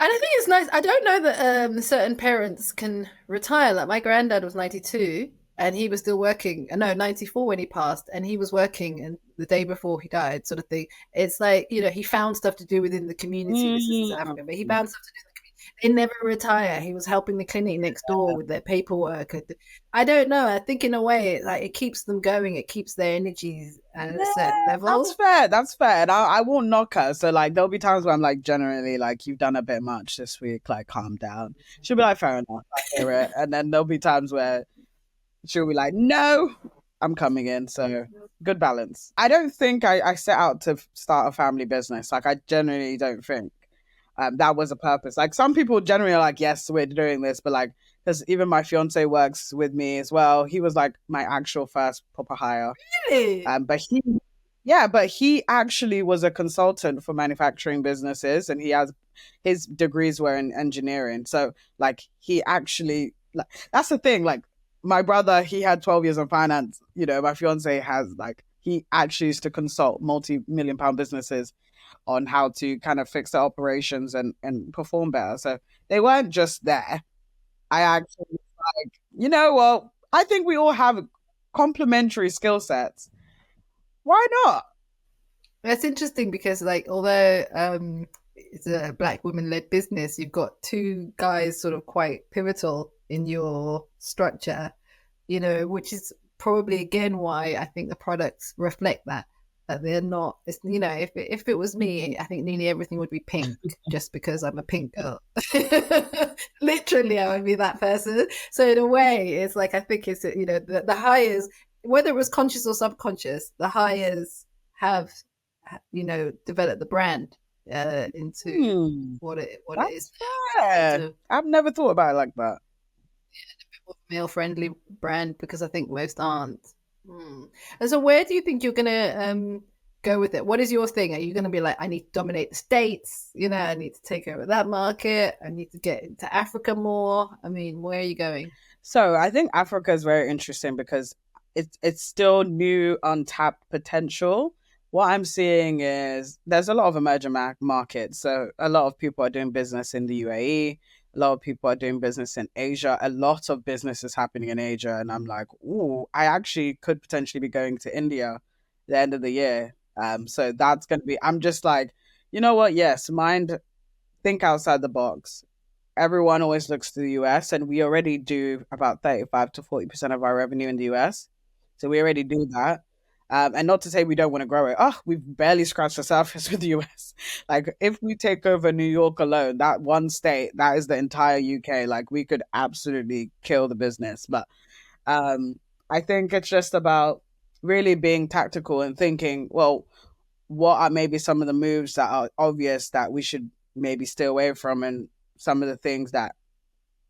And I think it's nice. I don't know that certain parents can retire. Like my granddad was 92 and he was still working. No, 94 when he passed, and he was working and the day before he died, sort of thing. It's like, he found stuff to do within the community. This is in South Africa, but he Mm. found stuff to do in the community. They never retire. He was helping the clinic next door with their paperwork. I don't know. I think in a way, like it keeps them going. It keeps their energies at a Yeah, certain that's level. fair. That's fair. And I won't knock her. So like there'll be times where I'm like, generally, like, you've done a bit much this week, like calm down. She'll be like, fair enough, I hear it. And then there'll be times where she'll be like, no, I'm coming in. So good balance. I don't think I set out to start a family business. Like I generally don't think that was a purpose. Like some people generally are like, yes, we're doing this, but like, because even my fiance works with me as well. He was like my actual first proper hire. Really? But yeah, but he actually was a consultant for manufacturing businesses, and he has his degrees were in engineering. So like he actually, like, that's the thing. Like my brother, he had 12 years in finance. My fiance has like he actually used to consult multi-million-pound businesses on how to kind of fix their operations and perform better. So they weren't just there. I actually like, well, I think we all have complementary skill sets. Why not? That's interesting because, like, although it's a black women-led business, you've got two guys sort of quite pivotal in your structure, which is probably again why I think the products reflect that. That they're not, it's, if it was me, I think nearly everything would be pink just because I'm a pink girl. Literally, I would be that person. So, in a way, it's like I think it's, the hires, whether it was conscious or subconscious, the hires have develop the brand into Hmm, what it is that's now. fair. Into I've never thought about it like that. male friendly brand because I think most aren't. And so, where do you think you're gonna go with it? What is your thing? Are you gonna be like, I need to dominate the states? I need to take over that market. I need to get into Africa more. I mean, where are you going? So I think Africa is very interesting because it's still new, untapped potential. What I'm seeing is there's a lot of emerging markets. So a lot of people are doing business in the UAE. A lot of people are doing business in Asia. A lot of business is happening in Asia, and I'm like, ooh, I actually could potentially be going to India the end of the year. So that's gonna be. I'm just like, you know what? Yes, mind think outside the box. Everyone always looks to the US, and we already do about 35 to 40% of our revenue in the US. So we already do that. And not to say we don't want to grow it. Oh, we've barely scratched the surface with the US. Like, if we take over New York alone, that one state, that is the entire UK. Like, we could absolutely kill the business. But I think it's just about really being tactical and thinking, well, what are maybe some of the moves that are obvious that we should maybe stay away from, and some of the things that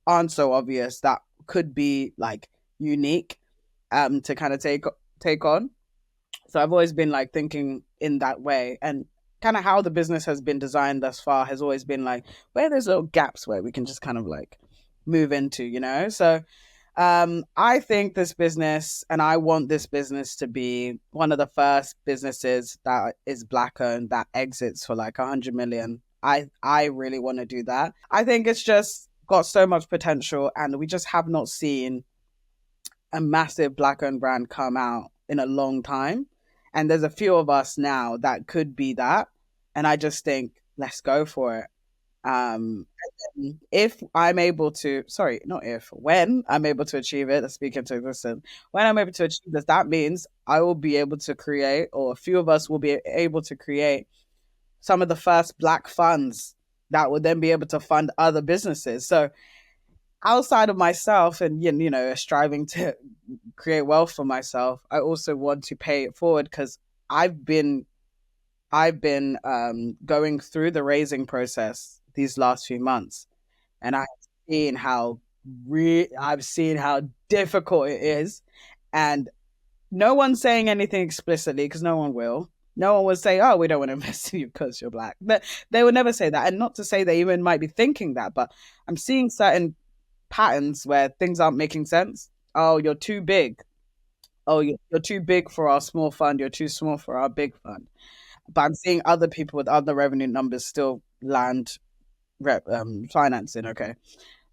aren't so obvious that could be like unique to kind of take on. So I've always been like thinking in that way, and kind of how the business has been designed thus far has always been like where there's little gaps where we can just kind of like move into, you know? So I think this business, and I want this business to be one of the first businesses that is black owned that exits for like 100 million. I really want to do that. I think it's just got so much potential, and we just have not seen a massive black owned brand come out in a long time. And there's a few of us now that could be that. And I just think, let's go for it. If I'm able to, sorry, not if, when I'm able to achieve it, let's speak into existence. When I'm able to achieve this, that means I will be able to create, or a few of us will be able to create some of the first black funds that would then be able to fund other businesses. So outside of myself and striving to create wealth for myself, I also want to pay it forward because I've been going through the raising process these last few months, and seen how I've seen how difficult it is, and no one's saying anything explicitly because no one will. No one would say, "Oh, we don't want to invest in you because you're black." But they would never say that, and not to say they even might be thinking that, but I'm seeing certain patterns where things aren't making sense. Oh, you're too big. Oh, you're too big for our small fund. You're too small for our big fund. But I'm seeing other people with other revenue numbers still land financing. Okay,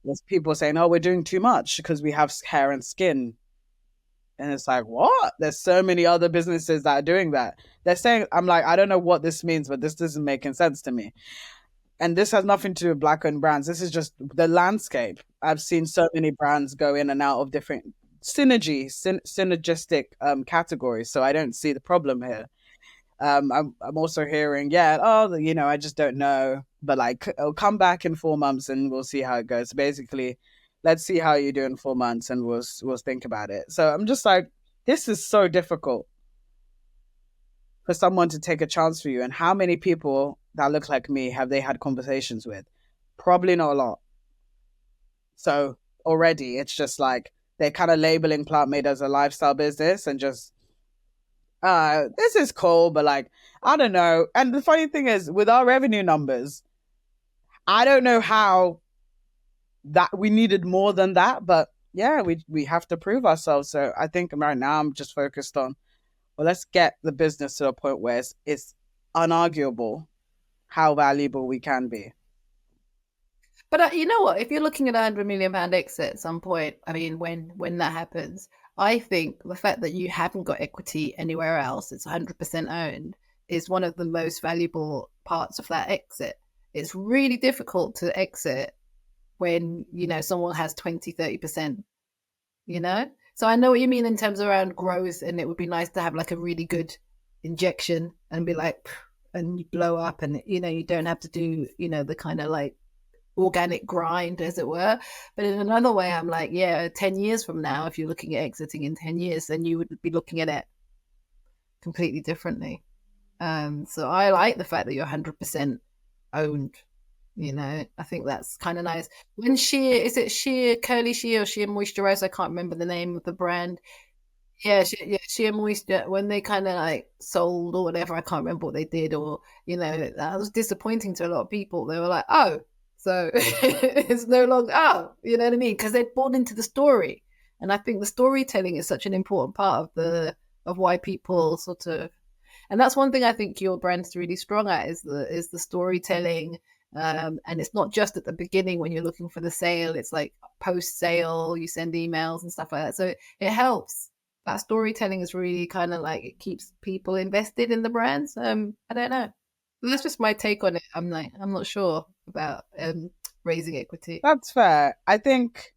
there's people saying, "Oh, we're doing too much because we have hair and skin," and it's like, what? There's so many other businesses that are doing that. They're saying, I'm like, I don't know what this means, but this isn't making sense to me. And this has nothing to do with black owned brands. This is just the landscape. I've seen so many brands go in and out of different synergistic categories. So I don't see the problem here. I'm also hearing, yeah, oh, I just don't know, but like, it'll come back in 4 months and we'll see how it goes. Basically, let's see how you do in 4 months, and we'll think about it. So I'm just like, this is so difficult for someone to take a chance for you. And how many people that look like me have they had conversations with? Probably not a lot. So already it's just like they're kind of labeling Plantmade as a lifestyle business and just this is cool, but like, I don't know. And the funny thing is, with our revenue numbers, I don't know how that we needed more than that, but yeah, we have to prove ourselves. So I think right now I'm just focused on, well, let's get the business to a point where it's unarguable how valuable we can be. But you know what? If you're looking at £100 million exit at some point, I mean, when that happens, I think the fact that you haven't got equity anywhere else, it's 100% owned, is one of the most valuable parts of that exit. It's really difficult to exit when, someone has 20, 30%, you know? So I know what you mean in terms around growth, and it would be nice to have like a really good injection and be like, and you blow up, and, you don't have to do, the kind of like organic grind, as it were. But in another way, I'm like, yeah, 10 years from now, if you're looking at exiting in 10 years, then you would be looking at it completely differently. So I like the fact that you're 100% owned. I think that's kind of nice. When Sheer, is it Sheer Curly Sheer or Sheer Moisturizer? I can't remember the name of the brand. Yeah, Sheer Moisture, when they kind of like sold or whatever, I can't remember what they did, or, that was disappointing to a lot of people. They were like, oh, so it's no longer, oh, you know what I mean? Because they'd bought into the story. And I think the storytelling is such an important part of why people sort of, and that's one thing I think your brand's really strong at, is the storytelling. And it's not just at the beginning when you're looking for the sale, it's like post sale, you send emails and stuff like that. So it helps. That storytelling is really kind of like, it keeps people invested in the brands. I don't know. That's just my take on it. I'm not sure about raising equity. That's fair. I think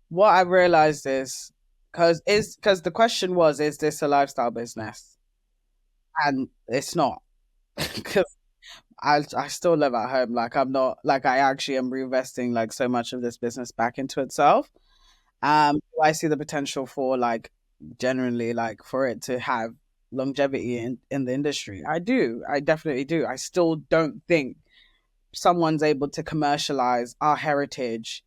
what I realized is, because the question was, is this a lifestyle business? And it's not. Because I still live at home. Like, I'm not, like, I actually am reinvesting like so much of this business back into itself. I see the potential for like, generally, like, for it to have longevity in the industry. I do. I definitely do. I still don't think someone's able to commercialize our heritage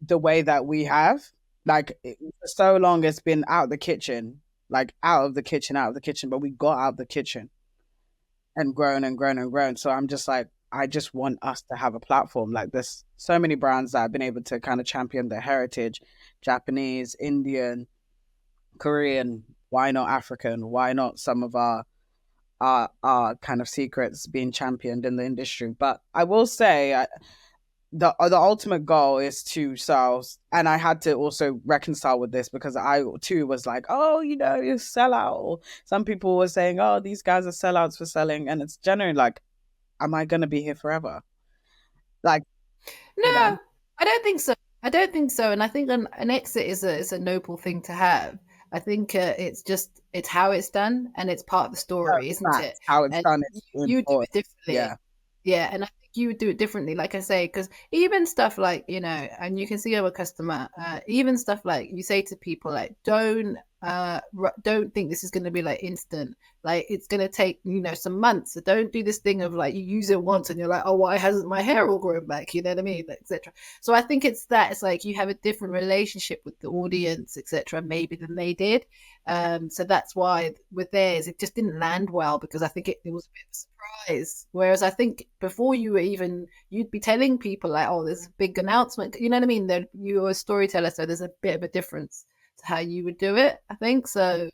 the way that we have. Like for so long, it's been out of the kitchen, like out of the kitchen, out of the kitchen. But we got out of the kitchen and grown and grown and grown. So I'm just like, I just want us to have a platform like this. So many brands that have been able to kind of champion their heritage, Japanese, Indian, Korean. Why not African? Why not some of our kind of secrets being championed in the industry? But I will say, the ultimate goal is to sell, and I had to also reconcile with this because I too was like, oh, you sell out. Or some people were saying, oh, these guys are sellouts for selling, and it's generally like, am I gonna be here forever? Like, you know, No, I don't think so. I don't think so. And I think an exit is a noble thing to have. I think it's just it's how it's done and it's part of the story, isn't it? facts. How it's And done is you do it important. differently. Yeah. Yeah, and I think you would do it differently, like I say, because even stuff like, and you can see I'm a customer, even stuff like you say to people like, don't think this is going to be like instant. Like it's going to take, some months. So don't do this thing of like you use it once and you're like, oh, why hasn't my hair all grown back? You know what I mean, etc. So I think it's that it's like you have a different relationship with the audience, etc. Maybe than they did. So that's why with theirs it just didn't land well because I think it was a bit of a surprise. Whereas I think before you were even, you'd be telling people like, oh, there's a big announcement. You know what I mean? That you're a storyteller, so there's a bit of a difference to how you would do it. I think so.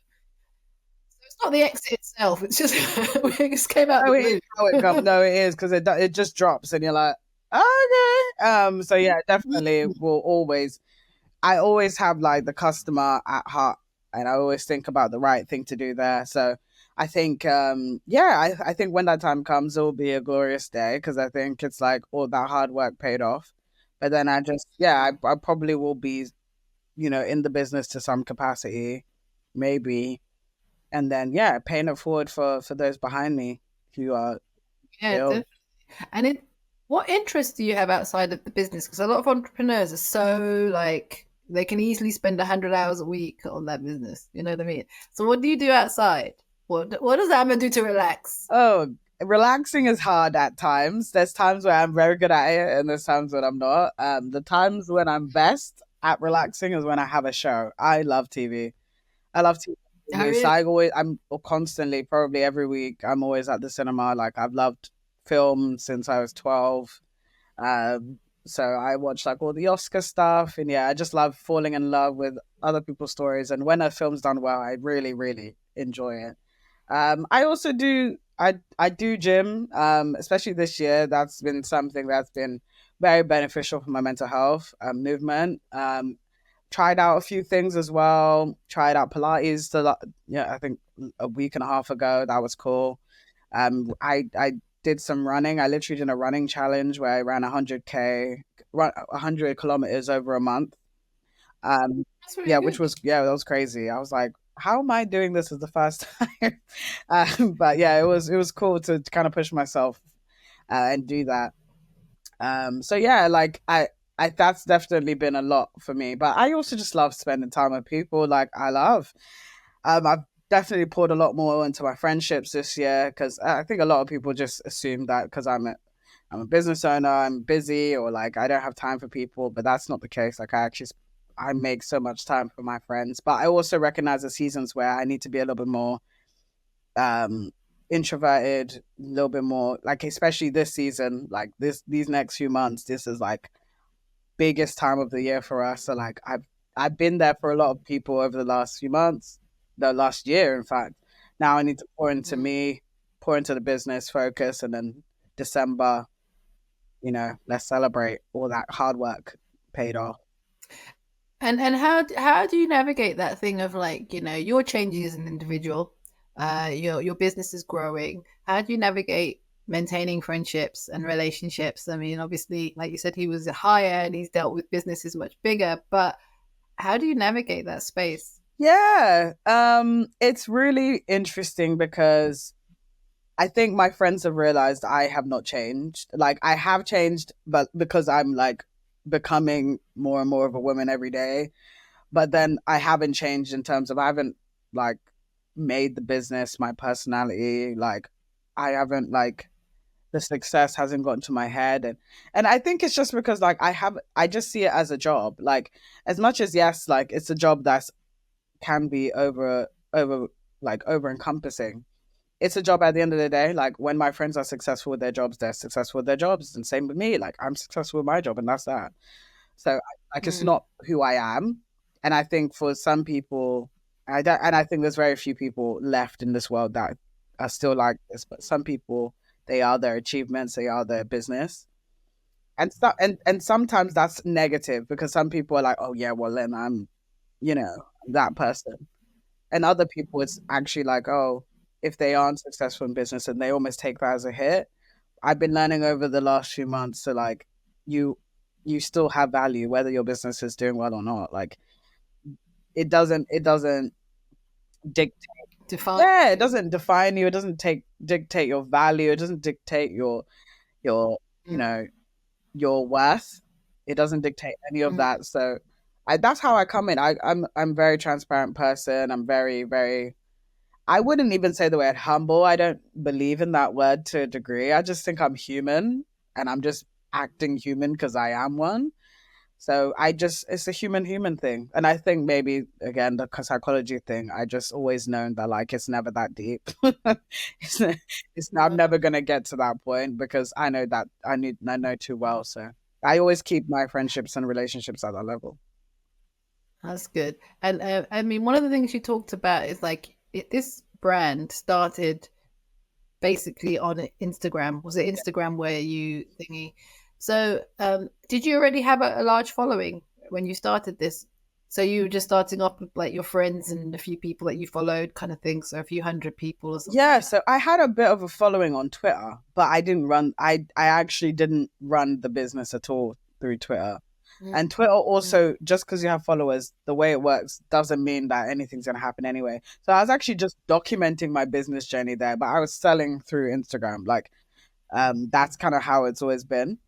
It's not the exit itself. It's just we just came out Oh, of it is the how it comes. blue. No, it is because it just drops, and you're like, okay. So yeah, definitely will always. I always have like the customer at heart, and I always think about the right thing to do there. So I think, yeah, I think when that time comes, it will be a glorious day because I think it's like all that hard work paid off. But then yeah, I probably will be, in the business to some capacity, maybe, and then yeah, paying it forward for those behind me who are Yeah, ill. and what interests do you have outside of the business? Because a lot of entrepreneurs are so like they can easily spend 100 hours a week on that business. You know what I mean? So what do you do outside? What does Amma do to relax? Oh, relaxing is hard at times. There's times where I'm very good at it, and there's times when I'm not. The times when I'm best at relaxing is when I have a show. I love TV. I love TV Oh, movies. So really? I'm constantly, probably every week, I'm always at the cinema. Like I've loved film since I was 12. So I watch like all the Oscar stuff, and yeah, I just love falling in love with other people's stories. And when a film's done well, I really, really enjoy it. I also I do gym, especially this year. That's been something that's been very beneficial for my mental health, movement. Tried out a few things as well. Tried out Pilates, yeah, I think a week and a half ago. That was cool. I did some running. I literally did a running challenge where I ran 100K, run 100 kilometers over a month. That's really Yeah, good. that was crazy. I was like, how am I doing this as the first time? But yeah, it was cool to kind of push myself and do that. So yeah, like I that's definitely been a lot for me. But I also just love spending time with people. Like I love. I've definitely poured a lot more into my friendships this year because I think a lot of people just assume that because I'm a business owner, I'm busy, or like I don't have time for people, but that's not the case. Like I make so much time for my friends, but I also recognize the seasons where I need to be a little bit more um introverted, a little bit more like especially this season, like these next few months, this is like biggest time of the year for us. So like I've been there for a lot of people over the last few months, the last year, in fact. Now I need to pour into Mhm. me, pour into the business, focus, and then December, let's celebrate all that hard work paid off. And how do you navigate that thing of like, you're changing as an individual, your business is growing. How do you navigate maintaining friendships and relationships? I mean, obviously, like you said, he was higher and he's dealt with businesses much bigger, but how do you navigate that space? Yeah, it's really interesting because I think my friends have realized I have not changed. Like I have changed, but because I'm like becoming more and more of a woman every day. But then I haven't changed in terms of I haven't like made the business my personality. Like, I haven't like the success hasn't gotten to my head, and I think it's just because like I just see it as a job. Like, as much as yes, like it's a job that's can be over like over encompassing. It's a job at the end of the day. Like, when my friends are successful with their jobs, they're successful with their jobs, and same with me. Like, I'm successful with my job, and that's that. So like it's Mm. not who I am. And I think for some people, I don't, and I think there's very few people left in this world that are still like this. But some people, they are their achievements, they are their business, and stuff. And sometimes that's negative because some people are like, oh yeah, well then I'm, you know, that person. And other people, it's actually like, oh, if they aren't successful in business and they almost take that as a hit. I've been learning over the last few months to like you you still have value whether your business is doing well or not. Like, it doesn't dictate. Define Yeah, it you. doesn't define you. It doesn't take dictate your value. It doesn't dictate your you Mm. know your worth. It doesn't dictate any of Mm. that. So that's how I come in. I'm very transparent person. I'm very, I wouldn't even say the word humble. I don't believe in that word to a degree. I just think I'm human and I'm just acting human because I am one. So it's a human thing. And I think maybe, again, the psychology thing, I just always known that like it's never that deep. it's, I'm No, never going to get to that point because I know that I know too well. So I always keep my friendships and relationships at that level. that's good. And I mean, one of the things you talked about is like this brand started basically on Instagram. Was it Instagram where you thingy? So, did you already have a large following when you started this? So you were just starting off with like your friends and a few people that you followed, kind of thing. So a few hundred people or something Yeah, like that. so I had a bit of a following on Twitter, but I actually didn't run the business at all through Twitter. Mm, And Twitter mm, also, just because you have followers, the way it works doesn't mean that anything's gonna happen anyway. So I was actually just documenting my business journey there, but I was selling through Instagram. Like, that's kind of how it's always been.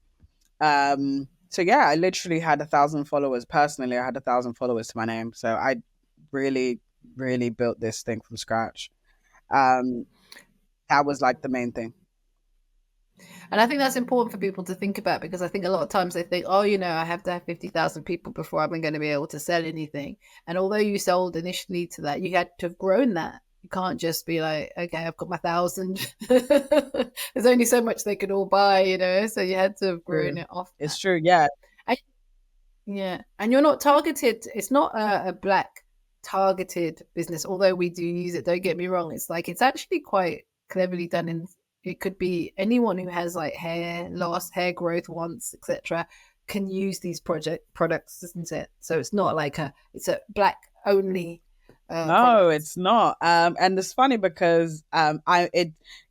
So yeah, I literally had 1,000 followers personally. I had 1,000 followers to my name. So I really, really built this thing from scratch. Um, that was like the main thing. And I think that's important for people to think about because I think a lot of times they think, oh, I have to have 50,000 people before I'm going to be able to sell anything. And although you sold initially to that, you had to have grown that. You can't just be like, okay, I've got my 1,000. There's only so much they could all buy. So you had to have grown True. it off It's that. true. Yeah. And, yeah. And you're not targeted, it's not a black targeted business, although we do use it. Don't get me wrong. It's like, it's actually quite cleverly done in it could be anyone who has like hair loss, hair growth wants, etc., can use these project products, isn't it? So it's not like it's a black only No, product. it's not. And it's funny because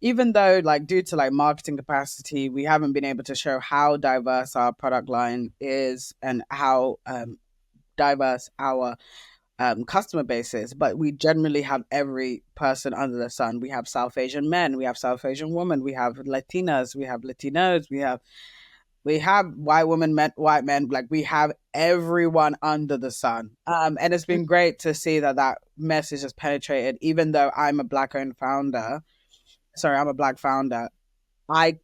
even though like due to like marketing capacity, we haven't been able to show how diverse our product line is and how diverse our customer base is. But we generally have every person under the sun. We have South Asian men, we have South Asian women, we have Latinas, we have Latinos, we have white women, white men. Like, we have everyone under the sun. And it's been great to see that that message has penetrated. Even though I'm a black owned founder, sorry, I'm a black founder. I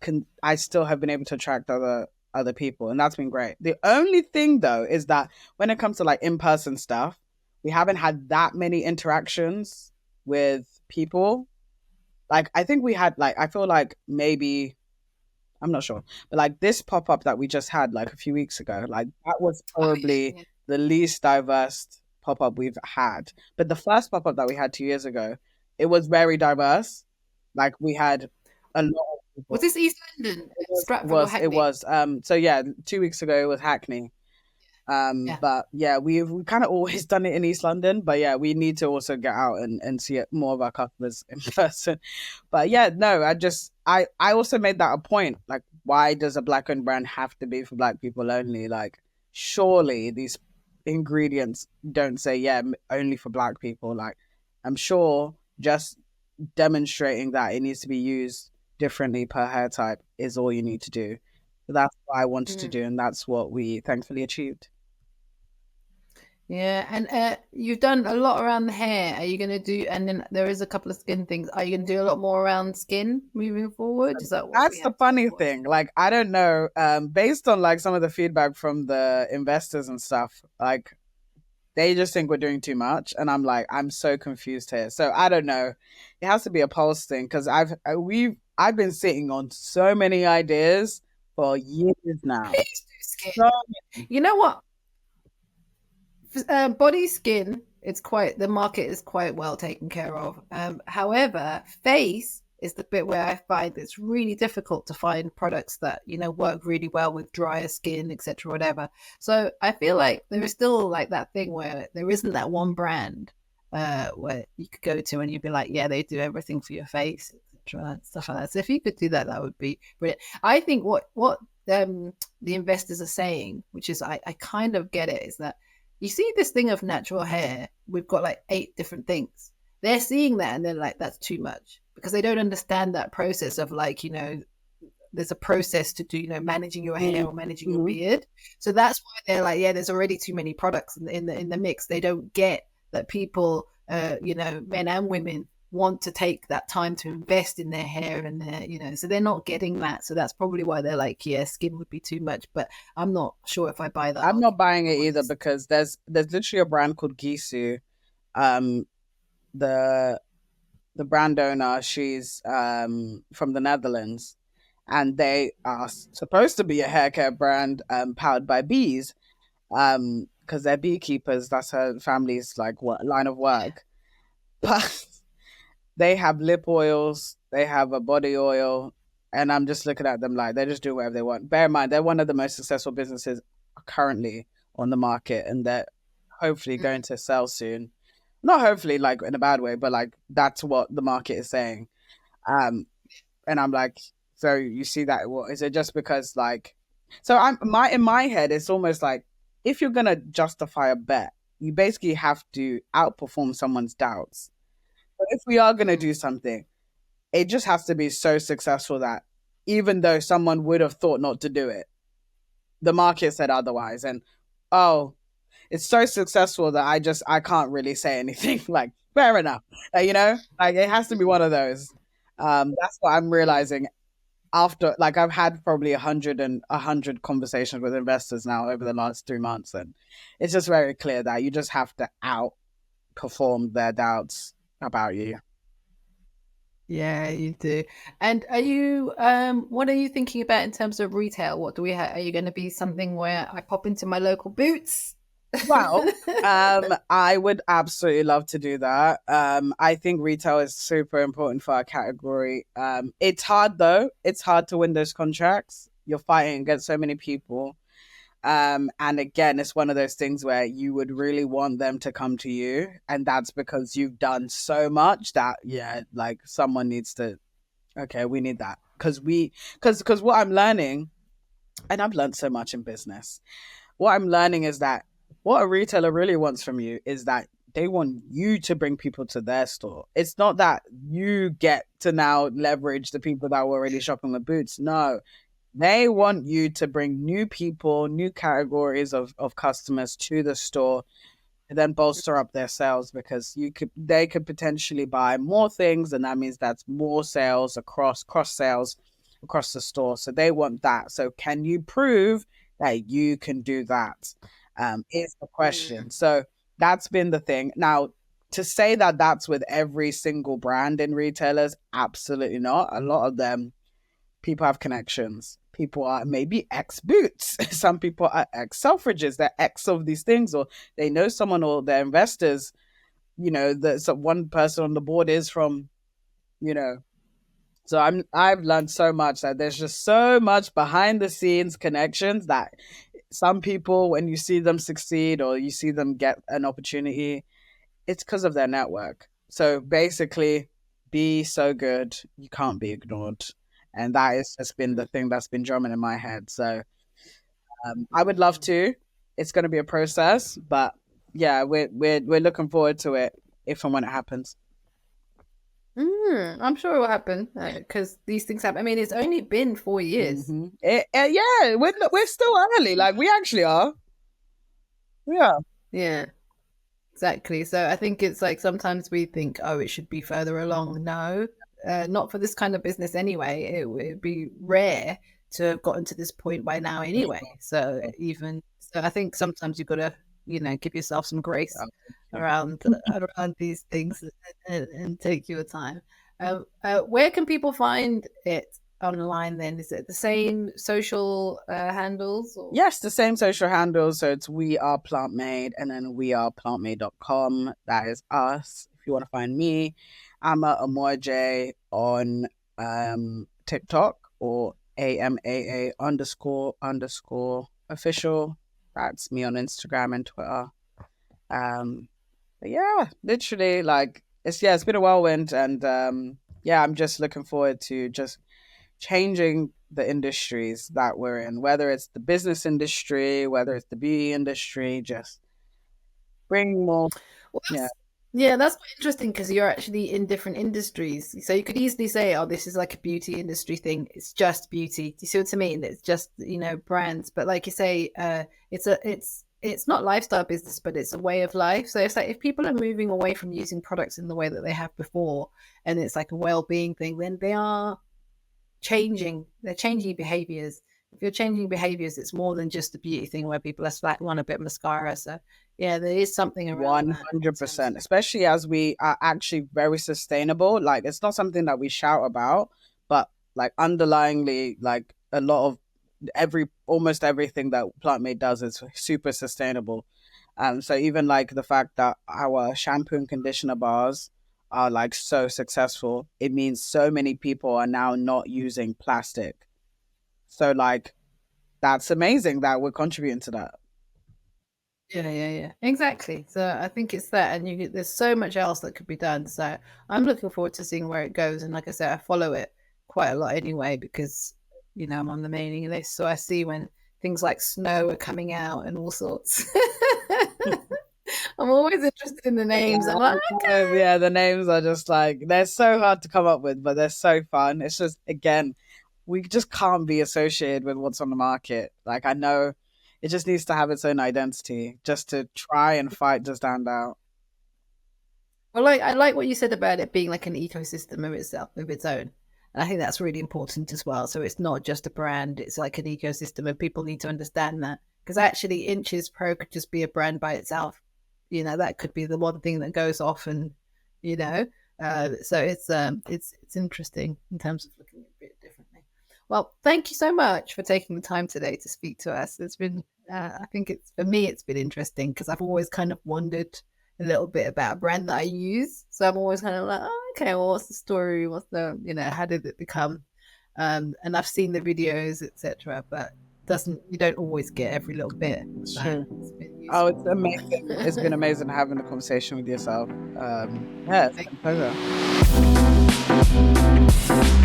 still have been able to attract other people, and that's been great. The only thing though is that when it comes to like in person stuff, we haven't had that many interactions with people. Like, I think we had like I feel like maybe I'm not sure. But like this pop up that we just had like a few weeks ago, like that was Oh probably yeah, the least diverse pop up we've had. But the first pop up that we had 2 years ago, it was very diverse. Like, we had a lot of was people. this East London, It was, it Stratford or was, it Hackney? was. So yeah, 2 weeks ago it was Hackney. Yeah. But yeah, we kind of always done it in East London. But yeah, we need to also get out and see it, more of our customers in person. But yeah, no, I also made that a point. Like, why does a black owned brand have to be for black people only? Like, surely these ingredients don't say only for black people. Like, I'm sure just demonstrating that it needs to be used differently per hair type is all you need to do. So that's what I wanted to Mm. do, and that's what we thankfully achieved. Yeah, and you've done a lot around the hair. Are you going to do, and then there is a couple of skin things. Are you going to do a lot more around skin moving forward? Is that what we That's the have to funny watch? thing. Like, I don't know, based on like some of the feedback from the investors and stuff, like they just think we're doing too much, and I'm like, I'm so confused here. So I don't know. It has to be a pulse thing because I've been sitting on so many ideas for years now. Please do skin. So You know what? Body skin, it's quite the market is quite well taken care of. However, face is the bit where I find it's really difficult to find products that work really well with drier skin, etc. Whatever. So I feel like there is still like that thing where there isn't that one brand where you could go to and you'd be like, yeah, they do everything for your face, etc. Stuff like that. So if you could do that, that would be brilliant. I think what the investors are saying, which is I kind of get it, is that you see this thing of natural hair, we've got like 8 different things. They're seeing that and they're like, that's too much because they don't understand that process of like, there's a process to do, managing your hair or managing your mhm. beard. So that's why they're like, yeah, there's already too many products in the mix. They don't get that people, men and women want to take that time to invest in their hair and so they're not getting that. So that's probably why they're like, yeah, skin would be too much. But I'm not sure if I buy that I'm not argument, if buying it I'm either honest. because there's literally a brand called Gisu. Um, the the brand owner, she's from the Netherlands, and they are supposed to be a hair care brand powered by bees because they're beekeepers. That's her family's like what line of work. But they have lip oils, they have a body oil, and I'm just looking at them like they just do whatever they want. Bear in mind, they're one of the most successful businesses currently on the market, and they're hopefully going to sell soon. Not hopefully, like in a bad way, but like that's what the market is saying. Um, and I'm like, so you see that? What is it? Just because like, so I'm my in my head, it's almost like if you're gonna justify a bet, you basically have to outperform someone's doubts. But if we are gonna do something, it just has to be so successful that even though someone would have thought not to do it, the market said otherwise. And oh, it's so successful that I can't really say anything. Like, fair enough. Like it has to be one of those. That's what I'm realizing after like I've had probably 100 conversations with investors now over the last 3 months, and it's just very clear that you just have to outperform their doubts about you. Yeah, you do. And what are you thinking about in terms of retail? What do we have? Are you going to be something where I pop into my local Boots? Well, I would absolutely love to do that. I think retail is super important for our category. It's hard though. It's hard to win those contracts. You're fighting against so many people. And again, it's one of those things where you would really want them to come to you, and that's because you've done so much that yeah, like someone needs to. Okay, we need that because what I'm learning, and I've learned so much in business. What I'm learning is that what a retailer really wants from you is that they want you to bring people to their store. It's not that you get to now leverage the people that were already shopping the Boots. No, they want you to bring new people, new categories of customers to the store and then bolster up their sales because they could potentially buy more things and that means that's more sales across cross sales across the store. So they want that. So can you prove that you can do that? Is the question. So that's been the thing. Now, to say that that's with every single brand in retailers, absolutely not. A lot of them people have connections. People are maybe ex Boots. Some people are ex Selfridges. They're ex of these things, or they know someone, or they're investors. So one person on the board is from. You know, so I've learned so much that there's just so much behind the scenes connections that some people, when you see them succeed or you see them get an opportunity, it's because of their network. So basically, be so good, you can't be ignored. And that has just been the thing that's been drumming in my head. So I would love to. It's going to be a process, but yeah, we're looking forward to it if and when it happens. I'm sure it will happen because these things happen. I mean, it's only been 4 years. Yeah, we're still early. Like we actually are. Yeah. Yeah. Exactly. So I think it's like sometimes we think, oh, it should be further along. No, not for this kind of business anyway. It would be rare to have gotten to this point by now For anyway. sure. So even so, I think sometimes you've got to, give yourself some grace Oh, thank around these things, and take your time. Where can people find it online? Then is it the same social handles or? Yes, the same social handles. So it's We Are Plantmade and then weareplantmade.com. That is us. If you want to find me, Ama Amo-Agyei on TikTok or AMAA underscore official. That's me on Instagram and Twitter. But yeah, literally like it's been a whirlwind and yeah, I'm just looking forward to just changing the industries that we're in, whether it's the business industry, whether it's the beauty industry, just bring more. Well, Yeah, yeah, that's quite interesting because you're actually in different industries. So you could easily say, oh, this is like a beauty industry thing. It's just beauty. Do you see what I mean? It's just, brands. But like you say, it's not lifestyle business, but it's a way of life. So it's like if people are moving away from using products in the way that they have before, and it's like a well-being thing, then they're changing behaviors. If you're changing behaviors, it's more than just a beauty thing where people are slapping on a bit of mascara. So yeah, there is something around one that in hundred terms percent. of. Especially as we are actually very sustainable. Like it's not something that we shout about, but like underlyingly, like a lot of almost everything that Plant does is super sustainable. So even like the fact that our shampoo and conditioner bars are like so successful, it means so many people are now not using plastic. So like that's amazing that we're contributing to that. Yeah, yeah, yeah. Exactly. So I think it's that, and there's so much else that could be done. So I'm looking forward to seeing where it goes. And like I said, I follow it quite a lot anyway because I'm on the mailing list, so I see when things like snow are coming out and all sorts. I'm always interested in the names. I'm like, okay. Yeah, the names are just like they're so hard to come up with, but they're so fun. It's just again, we just can't be associated with what's on the market. Like I know it just needs to have its own identity just to try and fight to stand out. Well, like I like what you said about it being like an ecosystem of itself, of its own. And I think that's really important as well. So it's not just a brand; it's like an ecosystem, and people need to understand that. Because actually, Inches Pro could just be a brand by itself. That could be the one thing that goes off, and you know. So it's interesting in terms of looking at it a bit differently. Well, thank you so much for taking the time today to speak to us. It's been, I think it's for me, it's been interesting because I've always kind of wondered a little bit about a brand that I use. So I'm always kind of like, oh, okay, well, what's the story? What's the, how did it become? And I've seen the videos, etc., but doesn't you don't always get every little bit. It's So true. it's been Oh, it's useful. amazing. It's been amazing having a conversation with yourself. Yeah, it's been a pleasure.